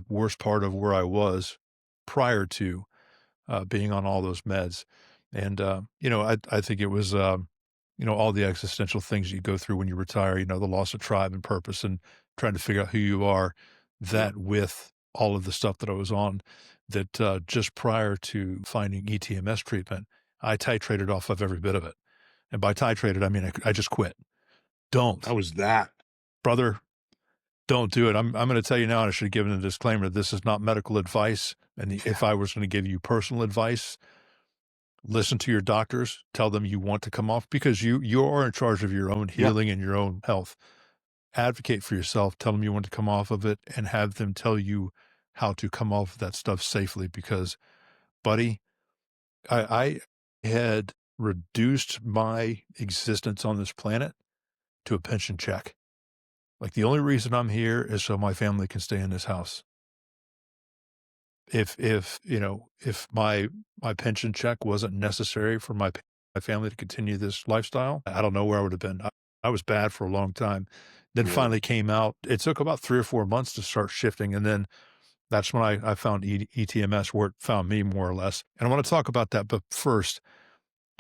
worst part of where I was prior to, being on all those meds. And, I think it was, all the existential things you go through when you retire, the loss of tribe and purpose and trying to figure out who you are, Yeah. that with all of the stuff that I was on, that just prior to finding ETMS treatment, I titrated off of every bit of it. And by titrated, I mean, I just quit. Don't, How was that? brother, don't do it. I'm going to tell you now, and I should have given a disclaimer. This is not medical advice. And Yeah. if I was going to give you personal advice, listen to your doctors, tell them you want to come off, because you are in charge of your own Yeah. healing and your own health. Advocate for yourself, tell them you want to come off of it, and have them tell you how to come off of that stuff safely, because, buddy, I had reduced my existence on this planet to a pension check. Like, the only reason I'm here is so my family can stay in this house. If my pension check wasn't necessary for my family to continue this lifestyle, I don't know where I would have been. I was bad for a long time. Then Really? finally came out. It took about 3 or 4 months to start shifting, and then that's when I found ETMS, where it found me, more or less. And I want to talk about that, but first,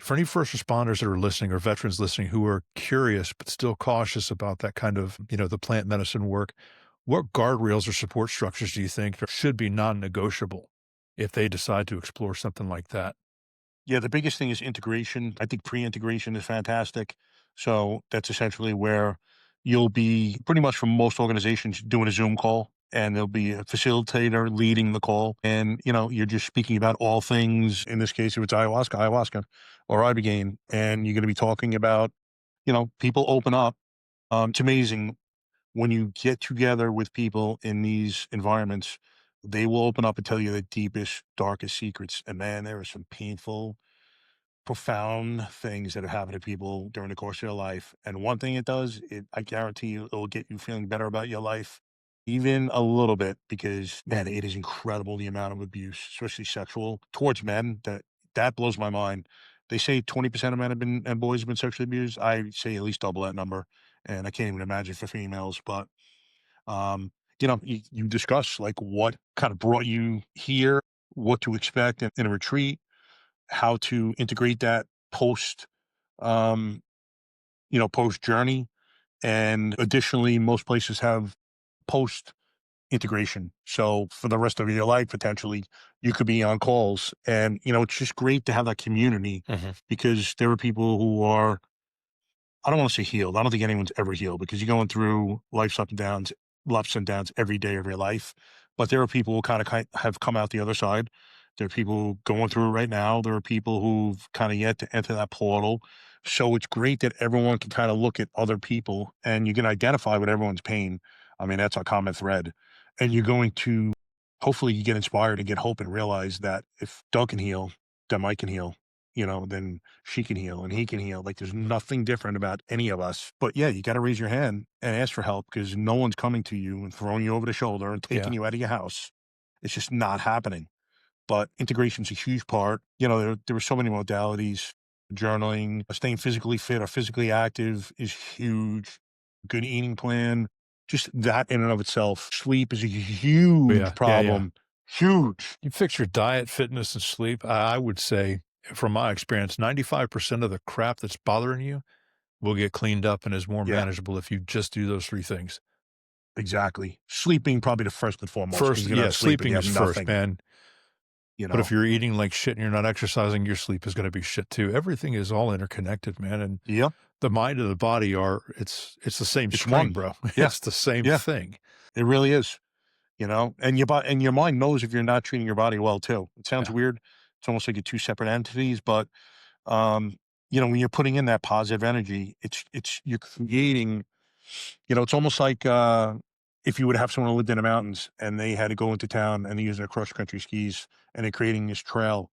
for any first responders that are listening, or veterans listening, who are curious but still cautious about that kind of, the plant medicine work, what guardrails or support structures do you think should be non-negotiable if they decide to explore something like that? Yeah, the biggest thing is integration. I think pre-integration is fantastic. So that's essentially where you'll be pretty much from most organizations doing a Zoom call, and there'll be a facilitator leading the call. And, you're just speaking about all things. In this case, if it's ayahuasca or ibogaine, and you're going to be talking about, people open up. It's amazing when you get together with people in these environments, they will open up and tell you the deepest, darkest secrets. And man, there are some painful, profound things that have happened to people during the course of their life. And one thing it does, I guarantee you, it'll get you feeling better about your life, even a little bit, because man, it is incredible the amount of abuse, especially sexual, towards men. That blows my mind. They say 20% of men have been and boys have been sexually abused. I say at least double that number, and I can't even imagine for females. But you discuss like what kind of brought you here, what to expect in a retreat, how to integrate that post, um, post journey. And additionally, most places have post integration. So for the rest of your life, potentially, you could be on calls. And, it's just great to have that community Mhm. because there are people who are, I don't want to say healed. I don't think anyone's ever healed because you're going through life's ups and downs every day of your life. But there are people who kind of have come out the other side. There are people going through it right now. There are people who've kind of yet to enter that portal. So it's great that everyone can kind of look at other people and you can identify with everyone's pain. I mean, that's a common thread. And you're going to hopefully you get inspired and get hope and realize that if Doug can heal, then Mike can heal, then she can heal and he can heal. Like there's nothing different about any of us. But yeah, you got to raise your hand and ask for help because no one's coming to you and throwing you over the shoulder and taking Yeah. you out of your house. It's just not happening. But integration's a huge part. There were so many modalities. Journaling, staying physically fit or physically active is huge. Good eating plan, just that in and of itself. Sleep is a huge Yeah. Yeah. Yeah. problem. Huge. You fix your diet, fitness, and sleep. I would say, from my experience, 95% of the crap that's bothering you will get cleaned up and is more Yeah. manageable if you just do those three things. Exactly. Sleeping probably the first and foremost because First, you're gonna yeah, have sleep and you sleeping have is first, nothing, man. you But if know? you're eating like shit and you're not exercising, your sleep is going to be shit too. Everything is all interconnected, man. And Yep. the mind and the body it's the same It's string, one. bro. Yeah. It's the same Yeah. thing. It really is, and your mind knows if you're not treating your body well too. It sounds Yeah. weird. It's almost like you're two separate entities, but when you're putting in that positive energy, it's you're creating, it's almost like if you would have someone who lived in the mountains and they had to go into town and they use their cross country skis and they're creating this trail,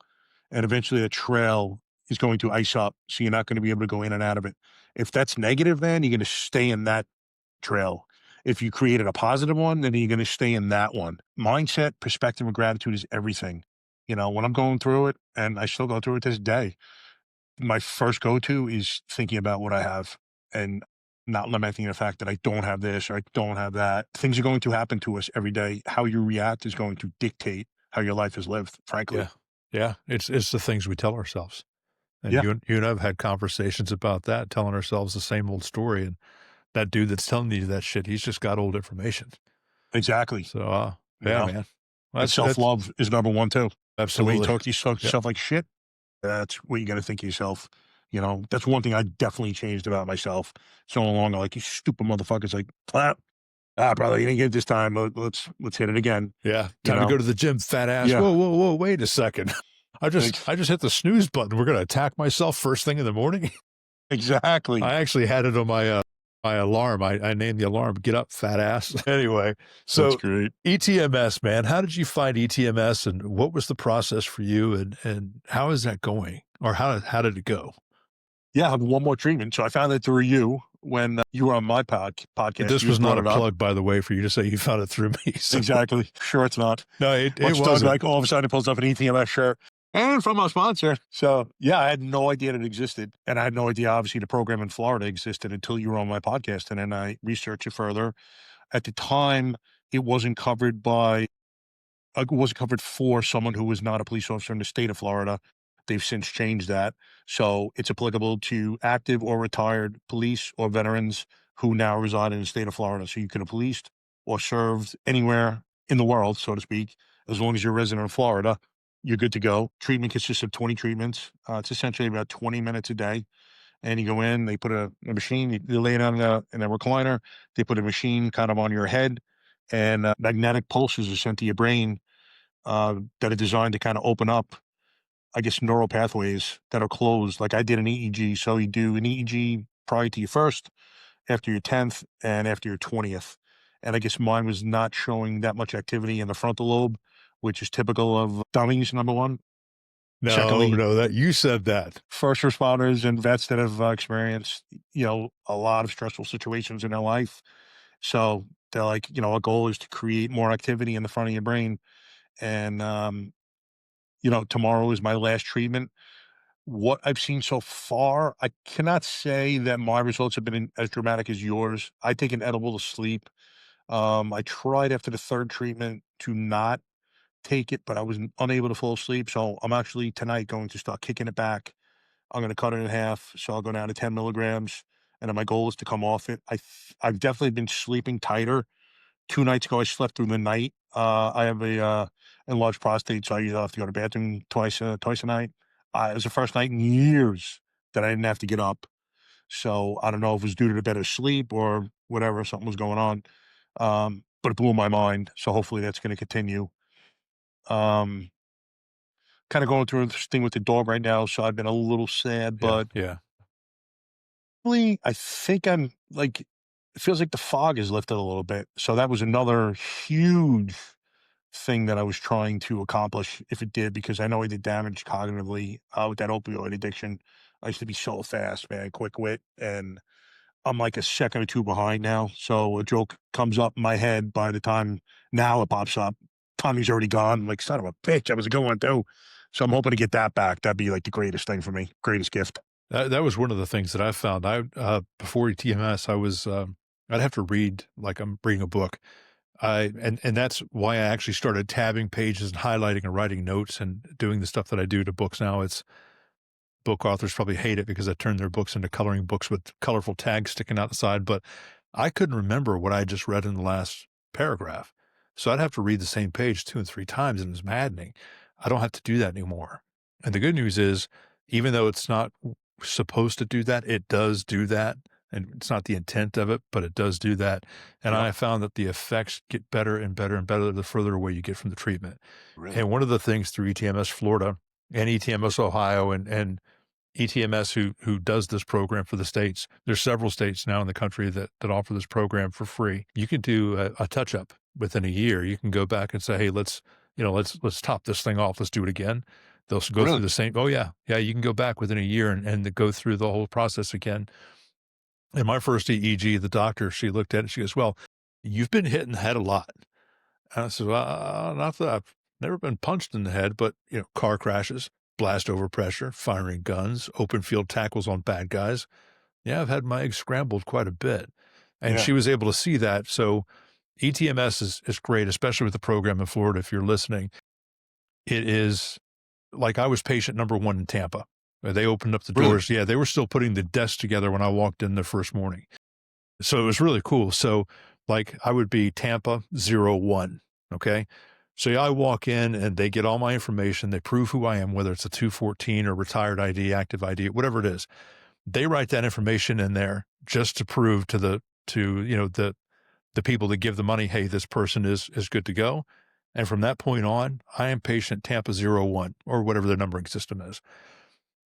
and eventually the trail is going to ice up, so you're not going to be able to go in and out of it. If that's negative, then you're going to stay in that trail. If you created a positive one, then you're going to stay in that one. Mindset, perspective, and gratitude is everything. When I'm going through it, and I still go through it this day, my first go-to is thinking about what I have and not lamenting the fact that I don't have this or I don't have that. Things are going to happen to us every day. How you react is going to dictate how your life is lived, Yeah. frankly. Yeah. It's the things we tell ourselves. And Yeah, you and I have had conversations about that, telling ourselves the same old story. And that dude that's telling you that shit, he's just got old information. exactly. So, You yeah, know, man. and That's self-love is number one too. The way you absolutely. talk to Yep. yourself like shit, that's what you got to think of yourself. That's one thing I definitely changed about myself. So no longer like you stupid motherfuckers. Like, brother, you didn't get it this time. Let's hit it again. Yeah. You Time to go know? to the gym, fat ass. Yeah. Whoa, whoa, whoa. Wait a second. I just, Ex- I just hit the snooze button. We're going to attack myself first thing in the morning. exactly. I actually had it on my alarm. I named the alarm, get up, fat ass. Anyway, That's so great. ETMS, man, how did you find ETMS and what was the process for you and how is that going? Or how did it go? Yeah, I have one more treatment. So I found it through you when you were on my podcast. This You was had not brought a it up. plug, by the way, for you to say you found it through me. So Exactly. Sure, it's not. no, it Watch Doug wasn't. like all of a sudden he pulls up an ETMS shirt and from our sponsor. So yeah, I had no idea it existed. And I had no idea, obviously, the program in Florida existed until you were on my podcast. And then I researched it further. At the time, it wasn't covered by was covered for someone who was not a police officer in the state of Florida. They've since changed that. So it's applicable to active or retired police or veterans who now reside in the state of Florida. So you could have policed or served anywhere in the world, so to speak, as long as you're a resident of Florida. you're good to go. Treatment consists of 20 treatments. It's essentially about 20 minutes a day. And you go in, they put a machine, you lay it on in a recliner, they put a machine kind of on your head, and magnetic pulses are sent to your brain that are designed to kind of open up, I guess, neural pathways that are closed. Like I did an EEG. So you do an EEG prior to your first, after your 10th, and after your 20th. And I guess mine was not showing that much activity in the frontal lobe, which is typical of dummies, number one. No, Secondly, no, that you said that. first responders and vets that have experienced, a lot of stressful situations in their life. So they're like, our goal is to create more activity in the front of your brain. And, tomorrow is my last treatment. What I've seen so far, I cannot say that my results have been as dramatic as yours. I take an edible to sleep. I tried after the third treatment to not take it, but I was unable to fall asleep. So I'm actually tonight going to start kicking it back. I'm going to cut it in half. So I'll go down to 10 milligrams. And then my goal is to come off it. I've definitely been sleeping tighter. 2 nights ago, I slept through the night. I have a enlarged prostate, so I usually have to go to the bathroom twice a night. It was the first night in years that I didn't have to get up. So I don't know if it was due to the better sleep or whatever, something was going on. But it blew my mind. So hopefully that's going to continue. Um, Kind of going through this thing with the dog right now, so I've been a little sad, Yeah, but yeah. really, I think I'm like, it feels like the fog has lifted a little bit. So that was another huge thing that I was trying to accomplish if it did, because I know I did damage cognitively with that opioid addiction. I used to be so fast, man, quick wit, and I'm like a second or two behind now. So a joke comes up in my head by the time now it pops up. Tommy's already gone. I'm like, son of a bitch, I was going through. So I'm hoping to get that back. That'd be like the greatest thing for me, greatest gift. That was one of the things that I found. Before ETMS, I'd have to read like I'm reading a book. And that's why I actually started tabbing pages and highlighting and writing notes and doing the stuff that I do to books now. It's book authors probably hate it because I turned their books into coloring books with colorful tags sticking out the side, but I couldn't remember what I just read in the last paragraph. So I'd have to read the same page 2 and 3 times, and it was maddening. I don't have to do that anymore. And the good news is, even though it's not supposed to do that, it does do that. And it's not the intent of it, but it does do that. And Yeah. I found that the effects get better and better and better the further away you get from the treatment. Really? And one of the things through ETMS Florida and ETMS Ohio and ETMS who does this program for the states. There's several states now in the country that offer this program for free. You can do a touch up within a year. You can go back and say, hey, let's top this thing off. Let's do it again. They'll go through Really? the same. Oh yeah. Yeah. You can go back within a year and go through the whole process again. In my first EEG, the doctor, she looked at it. She goes, well, you've been hit in the head a lot. And I said, well, not that I've never been punched in the head, but car crashes, blast over pressure, firing guns, open field tackles on bad guys. Yeah, I've had my eggs scrambled quite a bit. And Yeah. she was able to see that. So ETMS is great, especially with the program in Florida. If you're listening, it is like I was patient number 1 in Tampa. They opened up the Really? doors. Yeah, they were still putting the desks together when I walked in the first morning. So it was really cool. So like I would be Tampa 01. Okay. So yeah, I walk in and they get all my information. They prove who I am, whether it's a 214 or retired ID, active ID, whatever it is. They write that information in there just to prove to the people that give the money, hey, this person is good to go. And from that point on, I am patient Tampa 01 or whatever the numbering system is.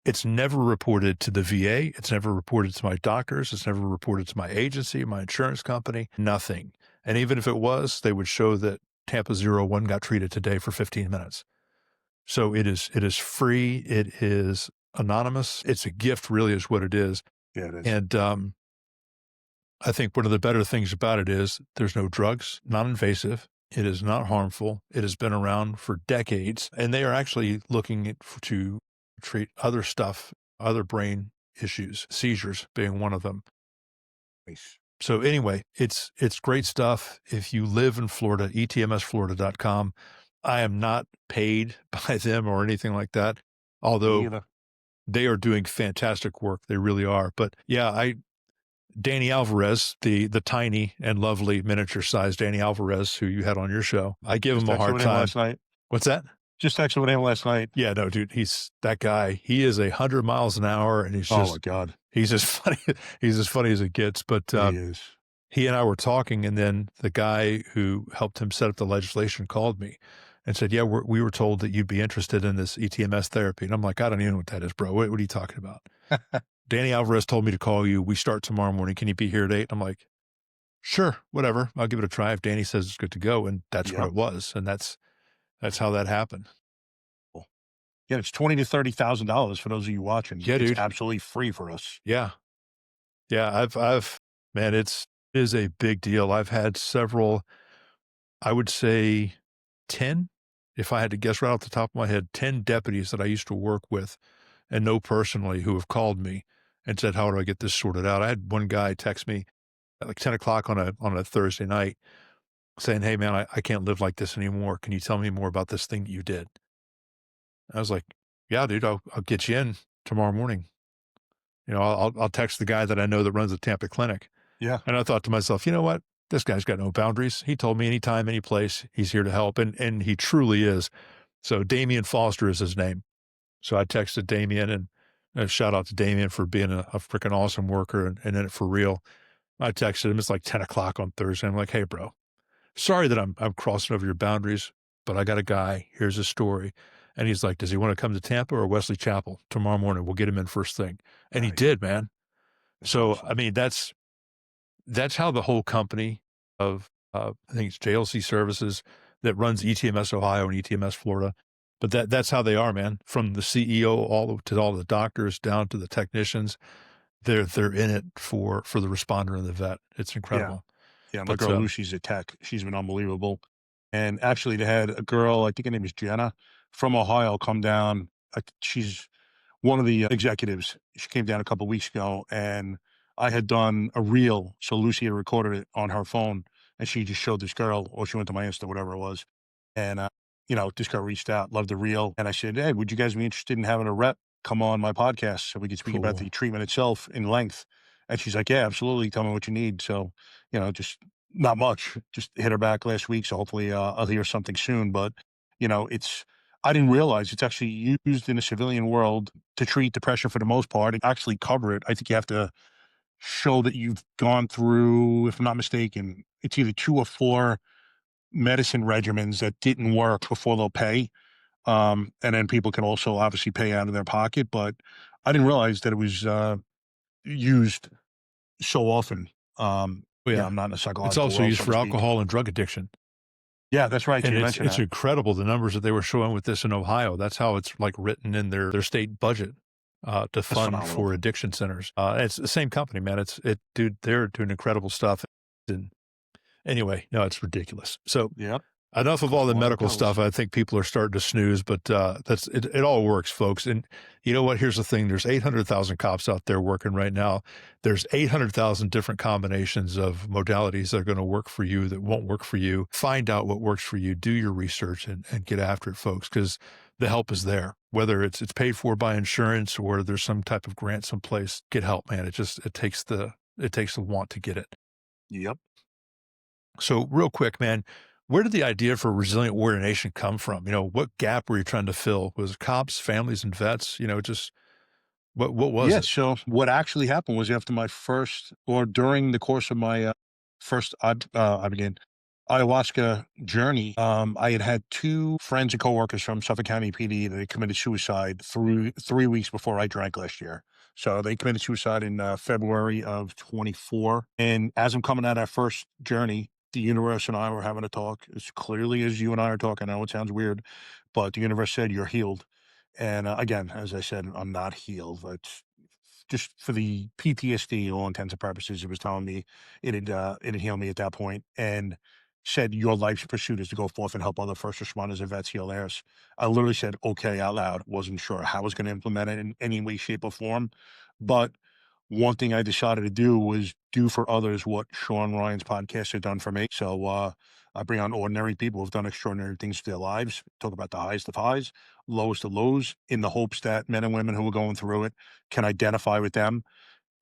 It's never reported to the VA. It's never reported to my doctors. It's never reported to my agency, my insurance company, nothing. And even if it was, they would show that Tampa 01 got treated today for 15 minutes. So it is free. It is anonymous. It's a gift, really, is what it is. Yeah, it is. And I think one of the better things about it is there's no drugs, non-invasive. It is not harmful. It has been around for decades, and they are actually looking to treat other stuff, other brain issues, seizures being one of them. Nice. So anyway, it's great stuff. If you live in Florida, etmsflorida.com. I am not paid by them or anything like that, Me although either. they are doing fantastic work. They really are. But yeah, Danny Alvarez, the tiny and lovely miniature sized Danny Alvarez, who you had on your show, I give him a Texted hard with him time. last night. What's that? Just texted with him last night. Yeah, no, dude, he's that guy. He is 100 miles an hour, and Oh my God. he's as funny he's as funny as it gets. But He is. he and I were talking, and then the guy who helped him set up the legislation called me and said, "Yeah, we were told that you'd be interested in this ETMS therapy." And I'm like, "I don't even know what that is, bro. What are you talking about?" Danny Alvarez told me to call you. We start tomorrow morning. Can you be here at 8? I'm like, "Sure, whatever. I'll give it a try if Danny says it's good to go." And that's what Yep. it was, and that's how that happened. Yeah, it's $20,000 to $30,000 for those of you watching. Yeah, It's dude. absolutely free for us. Yeah. Yeah, I've man, it is a big deal. I've had several, I would say 10, if I had to guess right off the top of my head, 10 deputies that I used to work with and know personally who have called me and said, "How do I get this sorted out?" I had one guy text me at like 10 o'clock on a Thursday night saying, "Hey man, I can't live like this anymore. Can you tell me more about this thing that you did?" I was like, "Yeah, dude, I'll get you in tomorrow morning. I'll text the guy that I know that runs the Tampa clinic." Yeah. And I thought to myself, you know what? This guy's got no boundaries. He told me anytime, any place, he's here to help. And he truly is. So Damian Foster is his name. So I texted Damian and shout out to Damian for being a freaking awesome worker and in it for real. I texted him. It's like 10 o'clock on Thursday. I'm like, "Hey, bro, sorry that I'm crossing over your boundaries, but I got a guy. Here's his story." And he's like, "Does he want to come to Tampa or Wesley Chapel tomorrow morning? We'll get him in first thing." And he Nice. did, man. That's So, awesome. I mean, that's how the whole company of, I think it's JLC Services that runs ETMS Ohio and ETMS Florida, but that's how they are, man. From the CEO to all the doctors down to the technicians, they're in it for the responder and the vet. It's Yeah. incredible. Yeah. My But girl Lucy's a tech. She's been unbelievable. And actually, they had a girl, I think her name is Jenna, from Ohio come down. She's one of the executives. She came down a couple weeks ago, and I had done a reel. So Lucy had recorded it on her phone, and she just showed this girl, or she went to my Insta, whatever it was. And, this girl reached out, loved the reel. And I said, "Hey, would you guys be interested in having a rep come on my podcast so we could speak about cool. the treatment itself in length?" And she's like, "Yeah, absolutely. Tell me what you need." So, just not much. Just hit her back last week. So hopefully I'll hear something soon. But, I didn't realize it's actually used in the civilian world to treat depression for the most part and actually cover it. I think you have to show that you've gone through, if I'm not mistaken, it's either 2 or 4 medicine regimens that didn't work before they'll pay. And then people can also obviously pay out of their pocket, but I didn't realize that it was, used so often. Oh, yeah. I'm not in the It's psychological also world, used so to for speak. alcohol and drug addiction. Yeah, that's right, And you it's mentioned it's that. incredible the numbers that they were showing with this in Ohio. That's how it's like written in their state budget to That's fund phenomenal. for addiction centers. It's the same company, man. Dude, they're doing incredible stuff. And anyway, no, it's ridiculous. So Yep, enough of all cost the more than medical pills. stuff. I think people are starting to snooze, but that's it. It all works, folks. And you know what? Here's the thing: there's 800,000 cops out there working right now. There's 800,000 different combinations of modalities that are going to work for you, that won't work for you. Find out what works for you. Do your research and get after it, folks, because the help is there. Whether it's paid for by insurance or there's some type of grant someplace, get help, man. It takes the want to get it. Yep. So real quick, man, where did the idea for Resilient Warrior Nation come from? What gap were you trying to fill? Was it cops, families, and vets? Just what was Yeah, it? so what actually happened was after my first or during the course of my, first I began ayahuasca journey, I had had 2 friends and coworkers from Suffolk County PD that had committed suicide through 3 weeks before I drank last year. So they committed suicide in, February of 24, and as I'm coming out of that first journey, the universe and I were having a talk as clearly as you and I are talking. I know it sounds weird, but the universe said, "You're healed." And, again, as I said, I'm not healed. It's just for the PTSD, all intents and purposes, it was telling me it had healed me at that point, and said, "Your life's pursuit is to go forth and help other first responders and vets heal theirs." I literally said, "Okay," out loud. Wasn't sure how I was going to implement it in any way, shape, or form. But one thing I decided to do was do for others what Sean Ryan's podcast had done for me. So I bring on ordinary people who've done extraordinary things to their lives, talk about the highest of highs, lowest of lows, in the hopes that men and women who are going through it can identify with them,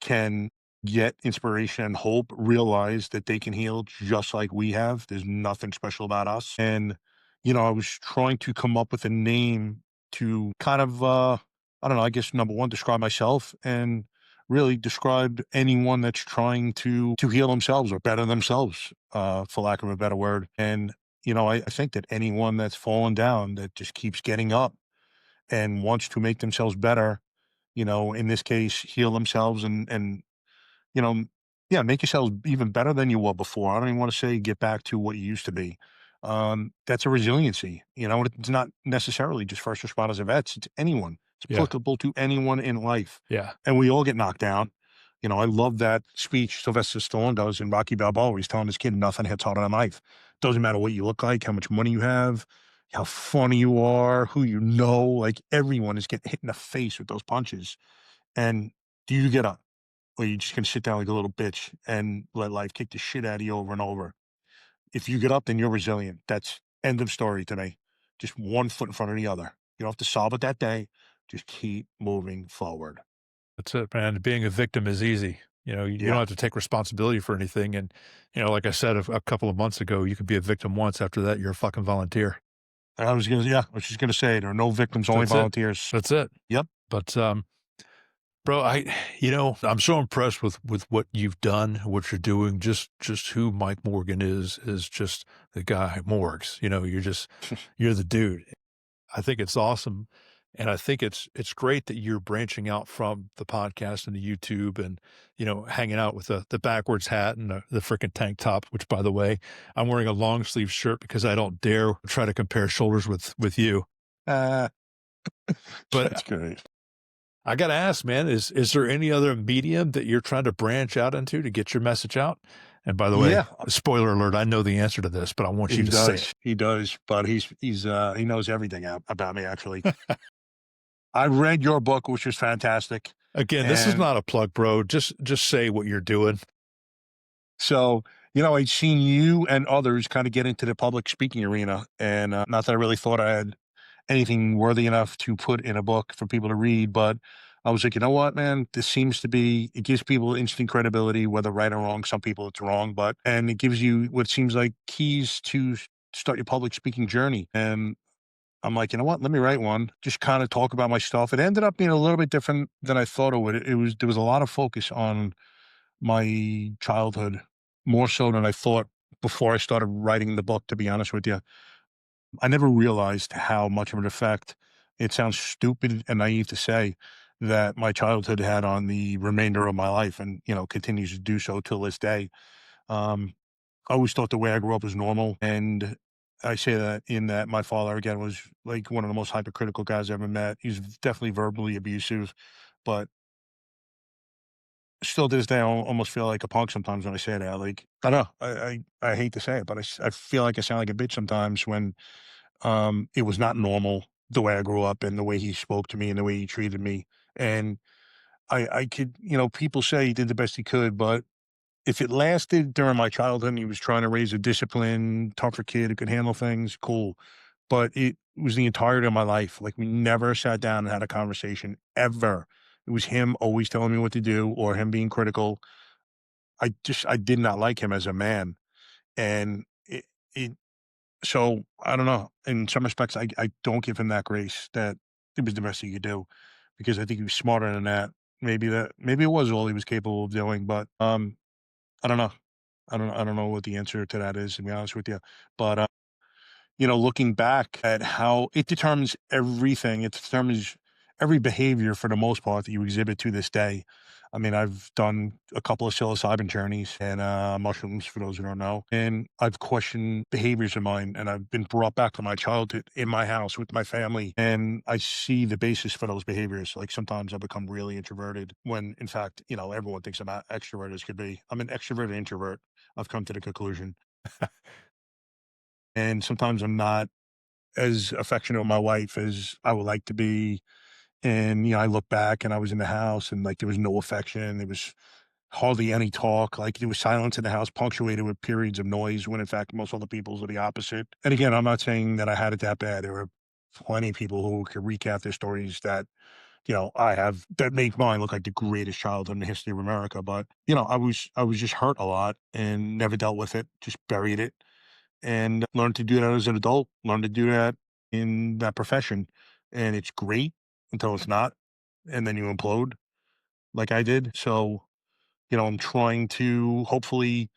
can get inspiration and hope, realize that they can heal just like we have. There's nothing special about us. And, I was trying to come up with a name to kind of, I don't know, I guess number one, describe myself and really describe anyone that's trying to heal themselves or better themselves, for lack of a better word. And, I think that anyone that's fallen down that just keeps getting up and wants to make themselves better, in this case, heal themselves and you know, yeah, make yourselves even better than you were before. I don't even want to say get back to what you used to be. That's a resiliency. It's not necessarily just first responders or vets. It's anyone. It's Yeah. applicable to anyone in life. Yeah. And we all get knocked down. I love that speech Sylvester Stallone does in Rocky Balboa, where he's telling his kid nothing hits harder than life. Doesn't matter what you look like, how much money you have, how funny you are, who you know, like everyone is getting hit in the face with those punches. And do you get up? Or you just gonna sit down like a little bitch and let life kick the shit out of you over and over. If you get up, then you're resilient. That's end of story to me. Just one foot in front of the other. You don't have to solve it that day. Just keep moving forward. That's it, man. Being a victim is easy. You don't Yeah. have to take responsibility for anything. And, like I said a couple of months ago, you could be a victim once. After that, you're a fucking volunteer. I was just gonna say there are no victims, only That's it. volunteers. That's it. Yep. But, bro, I'm so impressed with what you've done, what you're doing, just who Mike Morgan is just the guy Morgs. You're the dude. I think it's awesome. And I think it's great that you're branching out from the podcast and the YouTube and, hanging out with the backwards hat and the freaking tank top, which by the way, I'm wearing a long sleeve shirt because I don't dare try to compare shoulders with you. Uh, But that's great. I got to ask, man, is there any other medium that you're trying to branch out into to get your message out? And by the way, Yeah, spoiler alert, I know the answer to this, but I want you he to say it. does. He does. But he knows everything about me actually. I read your book, which was fantastic. Again, this is And not a plug, bro. Just say what you're doing. so, I'd seen you and others kind of get into the public speaking arena, and not that I really thought I had anything worthy enough to put in a book for people to read, but I was like, you know what, man, this seems to be, it gives people instant credibility, whether right or wrong. Some people it's wrong, and it gives you what seems like keys to start your public speaking journey. And I'm like, you know what, let me write one, just kind of talk about my stuff. It ended up being a little bit different than I thought it would. There was a lot of focus on my childhood, more so than I thought before I started writing the book, to be honest with you. I never realized how much of an effect, it sounds stupid and naive to say, that my childhood had on the remainder of my life and, continues to do so till this day. Um, I always thought the way I grew up was normal. And I say that in that my father, again, was like one of the most hypercritical guys I ever met. He's definitely verbally abusive, but still to this day, I almost feel like a punk sometimes when I say that. Like, I don't know. I hate to say it, but I feel like I sound like a bitch sometimes when it was not normal the way I grew up and the way he spoke to me and the way he treated me. And I could, people say he did the best he could, but if it lasted during my childhood and he was trying to raise a disciplined, tougher kid who could handle things, cool. But it was the entirety of my life. Like we never sat down and had a conversation ever. It was him always telling me what to do or him being critical. I did not like him as a man. And it so I don't know. In some respects, I don't give him that grace that it was the best he could do because I think he was smarter than that. Maybe it was all he was capable of doing, but I don't know. I don't know what the answer to that is, to be honest with you. But looking back at how it determines everything, it determines every behavior for the most part that you exhibit to this day. I mean, I've done a couple of psilocybin journeys and mushrooms, for those who don't know, and I've questioned behaviors of mine, and I've been brought back to my childhood in my house with my family, and I see the basis for those behaviors. Like sometimes I become really introverted when, in fact, everyone thinks I'm extroverted as could be. I'm an extroverted introvert. I've come to the conclusion, and sometimes I'm not as affectionate with my wife as I would like to be. And, I look back and I was in the house and like there was no affection. There was hardly any talk. Like there was silence in the house, punctuated with periods of noise when in fact most other people's are the opposite. And again, I'm not saying that I had it that bad. There were plenty of people who could recount their stories that, I have that make mine look like the greatest childhood in the history of America. But, I was just hurt a lot and never dealt with it, just buried it and learn to do that as an adult, learn to do that in that profession. And it's great until it's not. And then you implode like I did. So, I'm trying to hopefully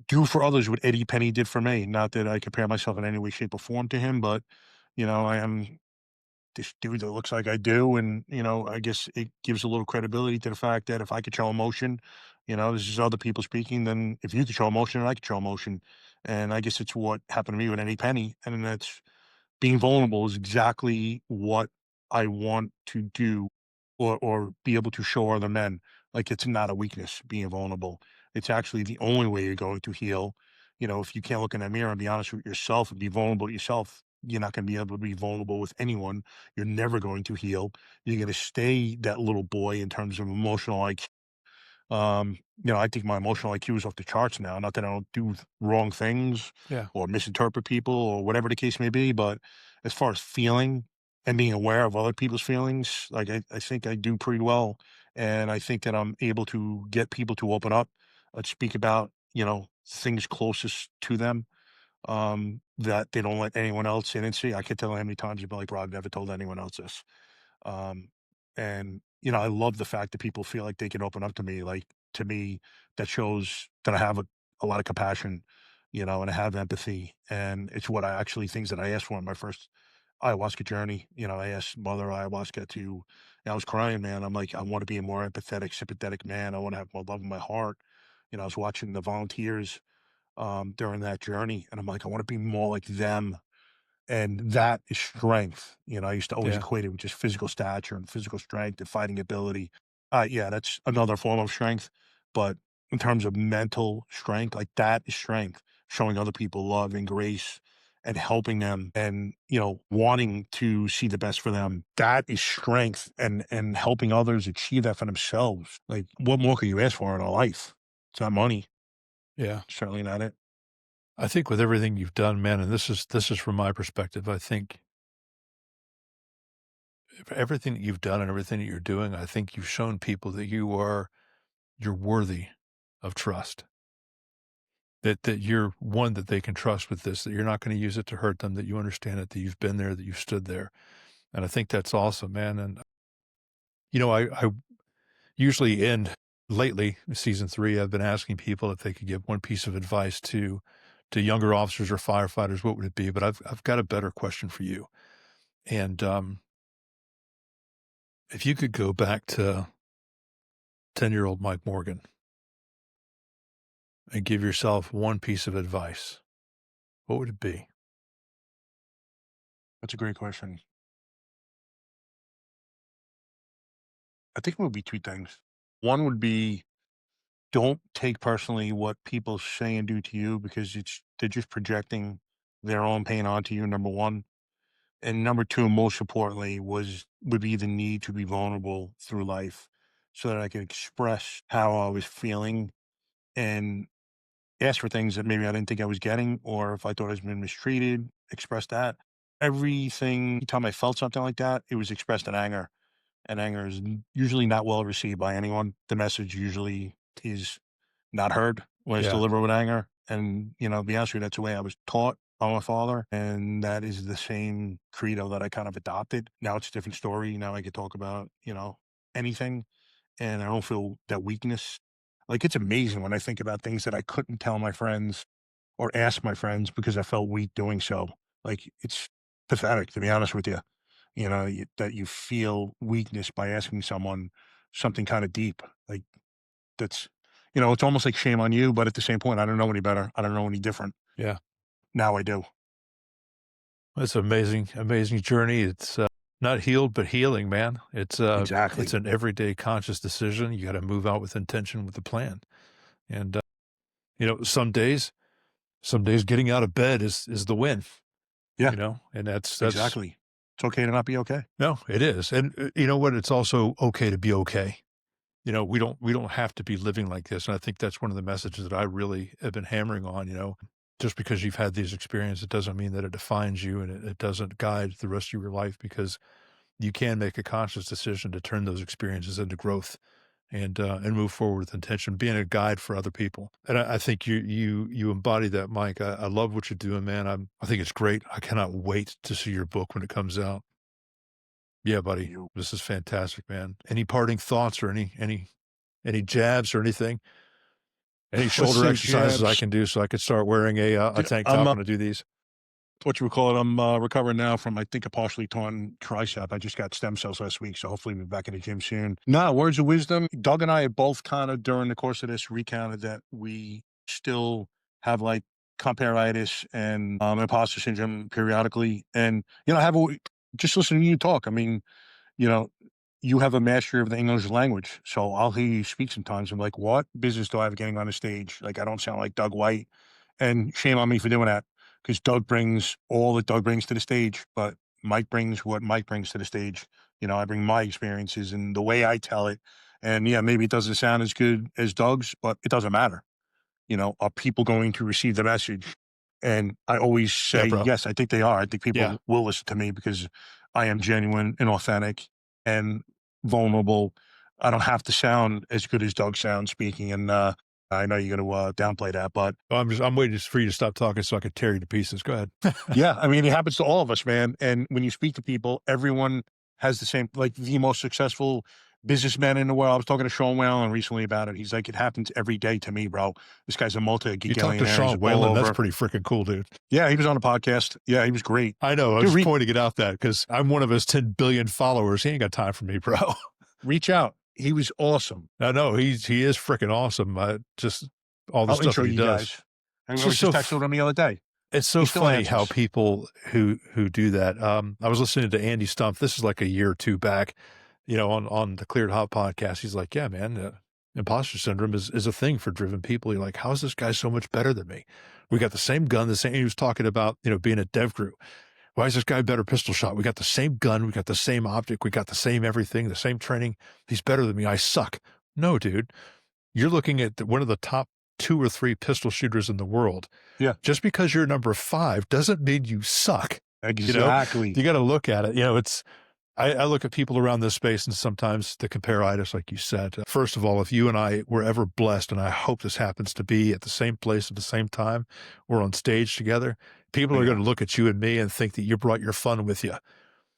do for others what Eddie Penny did for me. Not that I compare myself in any way, shape, or form to him, but, I am this dude that looks like I do. And, I guess it gives a little credibility to the fact that if I could show emotion, this is other people speaking, then if you could show emotion, I could show emotion. And I guess it's what happened to me with Eddie Penny. And that's being vulnerable is exactly what I want to do or be able to show other men. Like it's not a weakness being vulnerable. It's actually the only way you're going to heal. If you can't look in the mirror and be honest with yourself and be vulnerable to yourself, you're not going to be able to be vulnerable with anyone. You're never going to heal. You're going to stay that little boy in terms of emotional I think my emotional IQ is off the charts now. Not that I don't do wrong things Yeah. or misinterpret people or whatever the case may be, but as far as feeling and being aware of other people's feelings, like I think I do pretty well. And I think that I'm able to get people to open up, speak about, things closest to them that they don't let anyone else in and see. I can't tell how many times you've been like, bro, I've never told anyone else this. Um, and I love the fact that people feel like they can open up to me. Like to me, that shows that I have a lot of compassion, and I have empathy. And it's what I actually things that I asked for in my first ayahuasca journey. I asked Mother Ayahuasca to, and I was crying, man. I'm like, I want to be a more empathetic, sympathetic man. I want to have more love in my heart. I was watching the volunteers during that journey, and I'm like, I want to be more like them, and that is strength. I used to always Yeah. equate it with just physical stature and physical strength and fighting ability. Yeah, that's another form of strength. But in terms of mental strength, like that is strength, showing other people love and grace and helping them and, wanting to see the best for them. That is strength and helping others achieve that for themselves. Like what more could you ask for in a life? It's not money. Yeah. Certainly not it. I think with everything you've done, man, and this is from my perspective, I think for everything that you've done and everything that you're doing, I think you've shown people that you're worthy of trust. That you're one that they can trust with this, that you're not gonna use it to hurt them, that you understand it, that you've been there, that you've stood there. And I think that's awesome, man. And, I usually end lately, season 3, I've been asking people if they could give one piece of advice to younger officers or firefighters, what would it be? But I've got a better question for you. And, if you could go back to 10-year-old Mike Morgan and give yourself one piece of advice, what would it be? That's a great question. I think it would be two things. One would be don't take personally what people say and do to you because they're just projecting their own pain onto you, number one. And number two, most importantly, would be the need to be vulnerable through life so that I could express how I was feeling and ask for things that maybe I didn't think I was getting, or if I thought I was being mistreated, express that. Everything, anytime I felt something like that, it was expressed in anger. And anger is usually not well received by anyone. The message usually is not heard when it's Yeah. delivered with anger. And, to be honest with you, that's the way I was taught by my father. And that is the same credo that I kind of adopted. Now it's a different story. Now I can talk about, anything. And I don't feel that weakness. Like it's amazing when I think about things that I couldn't tell my friends or ask my friends because I felt weak doing so. Like it's pathetic, to be honest with you. That you feel weakness by asking someone something kind of deep. Like that's, it's almost like shame on you, but at the same point, I don't know any better. I don't know any different. Yeah. Now I do. It's an amazing, amazing journey. It's, not healed, but healing, man. It's Exactly. an everyday conscious decision. You gotta move out with intention, with a plan. And, some days getting out of bed is the win, Yeah, and that's exactly. It's okay to not be okay. no, it is. And, you know what? It's also okay to be okay. We don't have to be living like this. And I think that's one of the messages that I really have been hammering on, just because you've had these experiences, it doesn't mean that it defines you and it doesn't guide the rest of your life because you can make a conscious decision to turn those experiences into growth and move forward with intention, being a guide for other people. And I think you embody that, Mike. I love what you're doing, man. I think it's great. I cannot wait to see your book when it comes out. Yeah, buddy, You. this is fantastic, man. Any parting thoughts or any jabs or anything? Any Let's shoulder say exercises I jabs. can do so I could start wearing a tank top when I do these? What you would call it. I'm recovering now from, I think, a partially torn tricep. I just got stem cells last week, so hopefully we'll be back in the gym soon. No, words of wisdom. Doug and I have both kind of, during the course of this, recounted that we still have like comparitis and imposter syndrome periodically. And, just listening to you talk, I mean, you know, you have a mastery of the English language. So I'll hear you speak sometimes. I'm like, what business do I have getting on the stage? Like, I don't sound like Doug White. And shame on me for doing that, because Doug brings all that Doug brings to the stage, but Mike brings what Mike brings to the stage. I bring my experiences and the way I tell it. And yeah, maybe it doesn't sound as good as Doug's, but it doesn't matter. Are people going to receive the message? And I always Yeah, say, bro. yes, I think they are. I think people Yeah. will listen to me because I am genuine and authentic and vulnerable. I don't have to sound as good as Doug sounds speaking. And I know you're going to downplay that, but I'm waiting for you to stop talking so I can tear you to pieces. Go ahead. yeah, I mean, it happens to all of us, man. And when you speak to people, everyone has the same, like the most successful businessman in the world. I was talking to Sean Whalen recently about it. He's like, it happens every day to me, bro. This guy's a You talked to multi-gigillionaire. He's Sean all Whalen. That's over. pretty freaking cool, dude. Yeah, he was on a podcast. Yeah, he was great. I know. I Dude, was just pointing it out that because I'm one of his 10 billion followers. He ain't got time for me, bro. reach out. He was awesome. I know he is freaking awesome. Just all the I'll stuff intro that he you does. guys. I It's was just just so texting him the other day. It's so He still funny how answers. people who do that. I was listening to Andy Stumpf. This is like a year or two back, on the Cleared Hot podcast. He's like, yeah, man, imposter syndrome is a thing for driven people. You're like, how is this guy so much better than me? We got the same gun, the same. He was talking about, being a dev crew. Why is this guy a better pistol shot? We got the same gun. We got the same object. We got the same everything, the same training. He's better than me. I suck. No, dude. You're looking at one of the top 2 or 3 pistol shooters in the world. Yeah. Just because you're number 5 doesn't mean you suck. Exactly. You got to look at it. I look at people around this space and sometimes the comparitis, like you said. First of all, if you and I were ever blessed, and I hope this happens to be at the same place at the same time, we're on stage together, people are going to look at you and me and think that you brought your fun with you.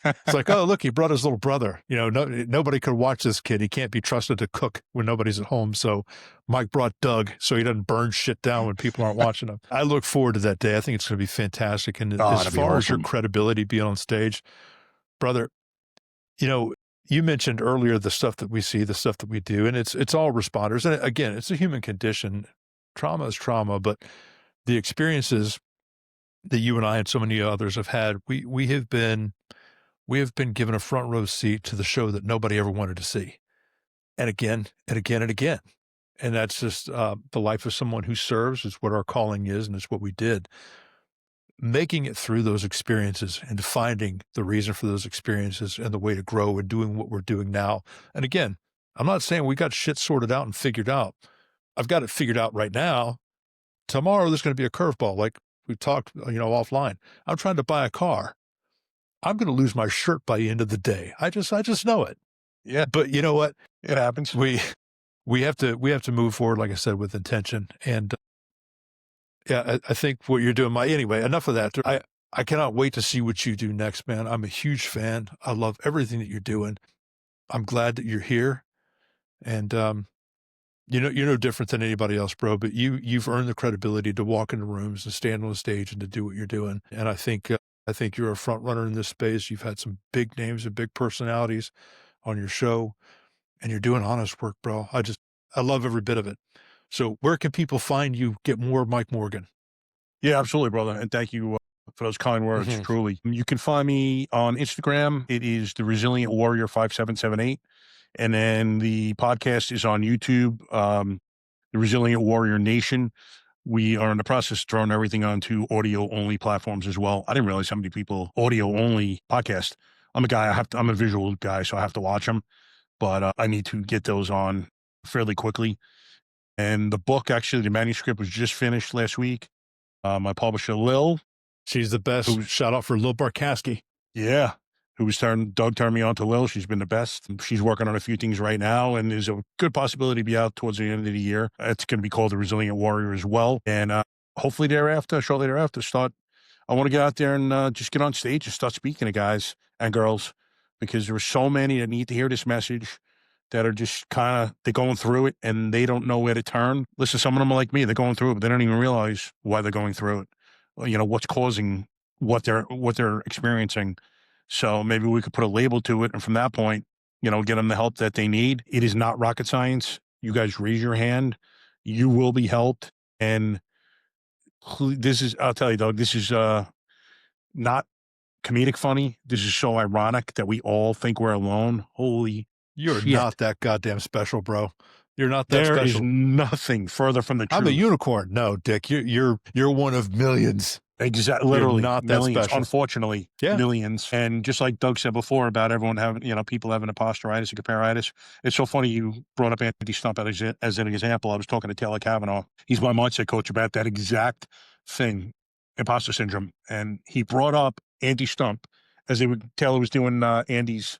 It's like, oh, look, he brought his little brother. Nobody could watch this kid. He can't be trusted to cook when nobody's at home. So Mike brought Doug so he doesn't burn shit down when people aren't watching him. I look forward to that day. I think it's going to be fantastic. And as far as your credibility being on stage, brother, you mentioned earlier the stuff that we see, the stuff that we do, and it's all responders. And again, it's a human condition. Trauma is trauma, but the experiences that you and I and so many others have had, we have been given a front row seat to the show that nobody ever wanted to see. And again, and again, and again. And that's just the life of someone who serves is what our calling is, and it's what we did. Making it through those experiences and finding the reason for those experiences and the way to grow and doing what we're doing now. And again, I'm not saying we got shit sorted out and figured out. I've got it figured out right now. Tomorrow there's going to be a curveball, like we talked, offline. I'm trying to buy a car. I'm going to lose my shirt by the end of the day. I just know it. Yeah. But you know what? It happens. We have to move forward, like I said, with intention. And yeah, I think what you're doing, anyway, enough of that. I cannot wait to see what you do next, man. I'm a huge fan. I love everything that you're doing. I'm glad that you're here. And, you're no different than anybody else, bro, but you've earned the credibility to walk into rooms and stand on the stage and to do what you're doing. And I think you're a front runner in this space. You've had some big names and big personalities on your show, and you're doing honest work, bro. I love every bit of it. So where can people find you, get more Mike Morgan? Yeah, absolutely, brother. And thank you for those kind words, truly. You can find me on Instagram. It is The Resilient Warrior 5778. And then the podcast is on YouTube, The Resilient Warrior Nation. We are in the process of throwing everything onto audio-only platforms as well. I didn't realize how many people audio-only podcast. I'm a visual guy, so I have to watch them. But I need to get those on fairly quickly. And the book, actually, the manuscript was just finished last week. My publisher, Lil. She's the best. Shout out for Lil Barkowski. Yeah. Doug turned me on to Lil. She's been the best. She's working on a few things right now, and there's a good possibility to be out towards the end of the year. It's going to be called The Resilient Warrior as well. And hopefully shortly thereafter, I want to get out there and just get on stage and start speaking to guys and girls, because there are so many that need to hear this message that are just they're going through it and they don't know where to turn. Listen, some of them are like me. They're going through it, but they don't even realize why they're going through it. What's causing what they're experiencing. So maybe we could put a label to it. And from that point, get them the help that they need. It is not rocket science. You guys raise your hand. You will be helped. And I'll tell you, Doug, this is not comedic funny. This is so ironic that we all think we're alone. Holy You're shit. not that goddamn special, bro. You're not that There special. is nothing further from the truth. I'm a unicorn. No, Dick, you're one of millions. Exactly. Literally not that millions, special. Unfortunately, millions. And just like Doug said before about everyone having, people having imposteritis and comparitis. It's so funny you brought up Andy Stump as an example. I was talking to Taylor Kavanaugh. He's my mindset coach about that exact thing, imposter syndrome. And he brought up Andy Stump Taylor was doing Andy's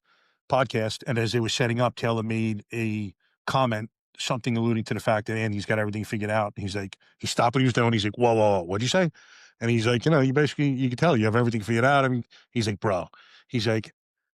podcast. And as they were setting up, Taylor made a comment, something alluding to the fact that Andy's got everything figured out. He's like, he stopped what he was doing. He's like, whoa, what'd you say? And he's like, you can tell you have everything figured out. I mean, he's like, bro, he's like,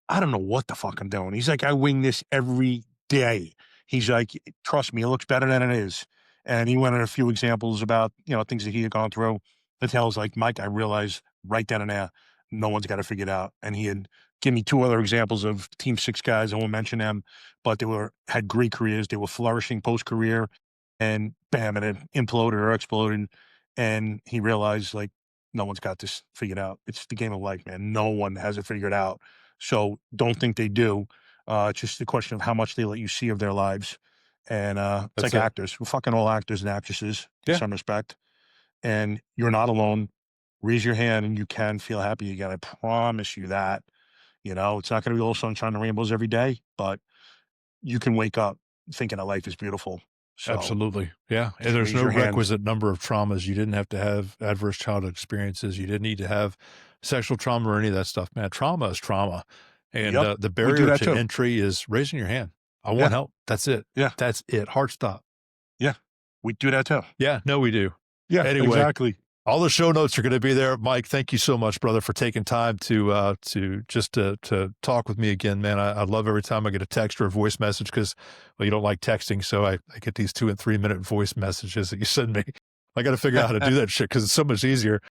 I don't know what the fuck I'm doing. He's like, I wing this every day. He's like, trust me, it looks better than it is. And he went in a few examples about, things that he had gone through. The Taylor's like, Mike, I realized right then and there, no one's got it figured out. And he had given me 2 other examples of Team 6 guys. I won't mention them, but had great careers. They were flourishing post-career, and bam, and it imploded or exploded. And he realized, like, no one's got this figured out. It's the game of life, man. No one has it figured out. So don't think they do. It's just a question of how much they let you see of their lives. And it's like actors. We're fucking all actors and actresses in some respect. And you're not alone. Raise your hand and you can feel happy again. I promise you that. It's not going to be all sunshine and rainbows every day, but you can wake up thinking that life is beautiful. So, absolutely. Yeah. And there's no requisite number of traumas. You didn't have to have adverse childhood experiences. You didn't need to have sexual trauma or any of that stuff, man. Trauma is trauma. And the barrier to entry is raising your hand. I want help. That's it. Yeah. That's it. Hard stop. Yeah. We do that too. Yeah. No, we do. Yeah. Anyway, exactly. All the show notes are going to be there. Mike, thank you so much, brother, for taking time to talk with me again, man. I love every time I get a text or a voice message because, well, you don't like texting. So I get these 2 and 3 minute voice messages that you send me. I got to figure out how to do that shit because it's so much easier.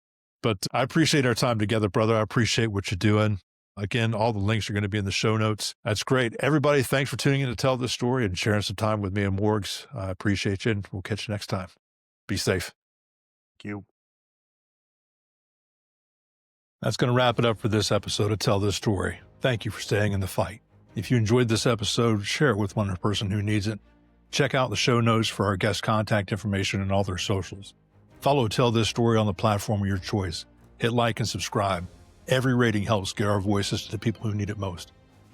But I appreciate our time together, brother. I appreciate what you're doing. Again, all the links are going to be in the show notes. That's great. Everybody, thanks for tuning in to tell this story and sharing some time with me and Morgs. I appreciate you, and we'll catch you next time. Be safe. Thank you. That's going to wrap it up for this episode of Tell This Story. Thank you for staying in the fight. If you enjoyed this episode, share it with one person who needs it. Check out the show notes for our guest contact information and all their socials. Follow Tell This Story on the platform of your choice. Hit like and subscribe. Every rating helps get our voices to the people who need it most.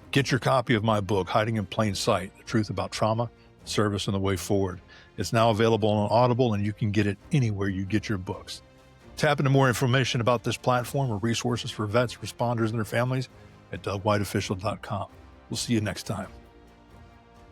Get your copy of my book, Hiding in Plain Sight, The Truth About Trauma, Service, and the Way Forward. It's now available on Audible, and you can get it anywhere you get your books. Tap into more information about this platform or resources for vets, responders, and their families at DougWhiteOfficial.com. We'll see you next time.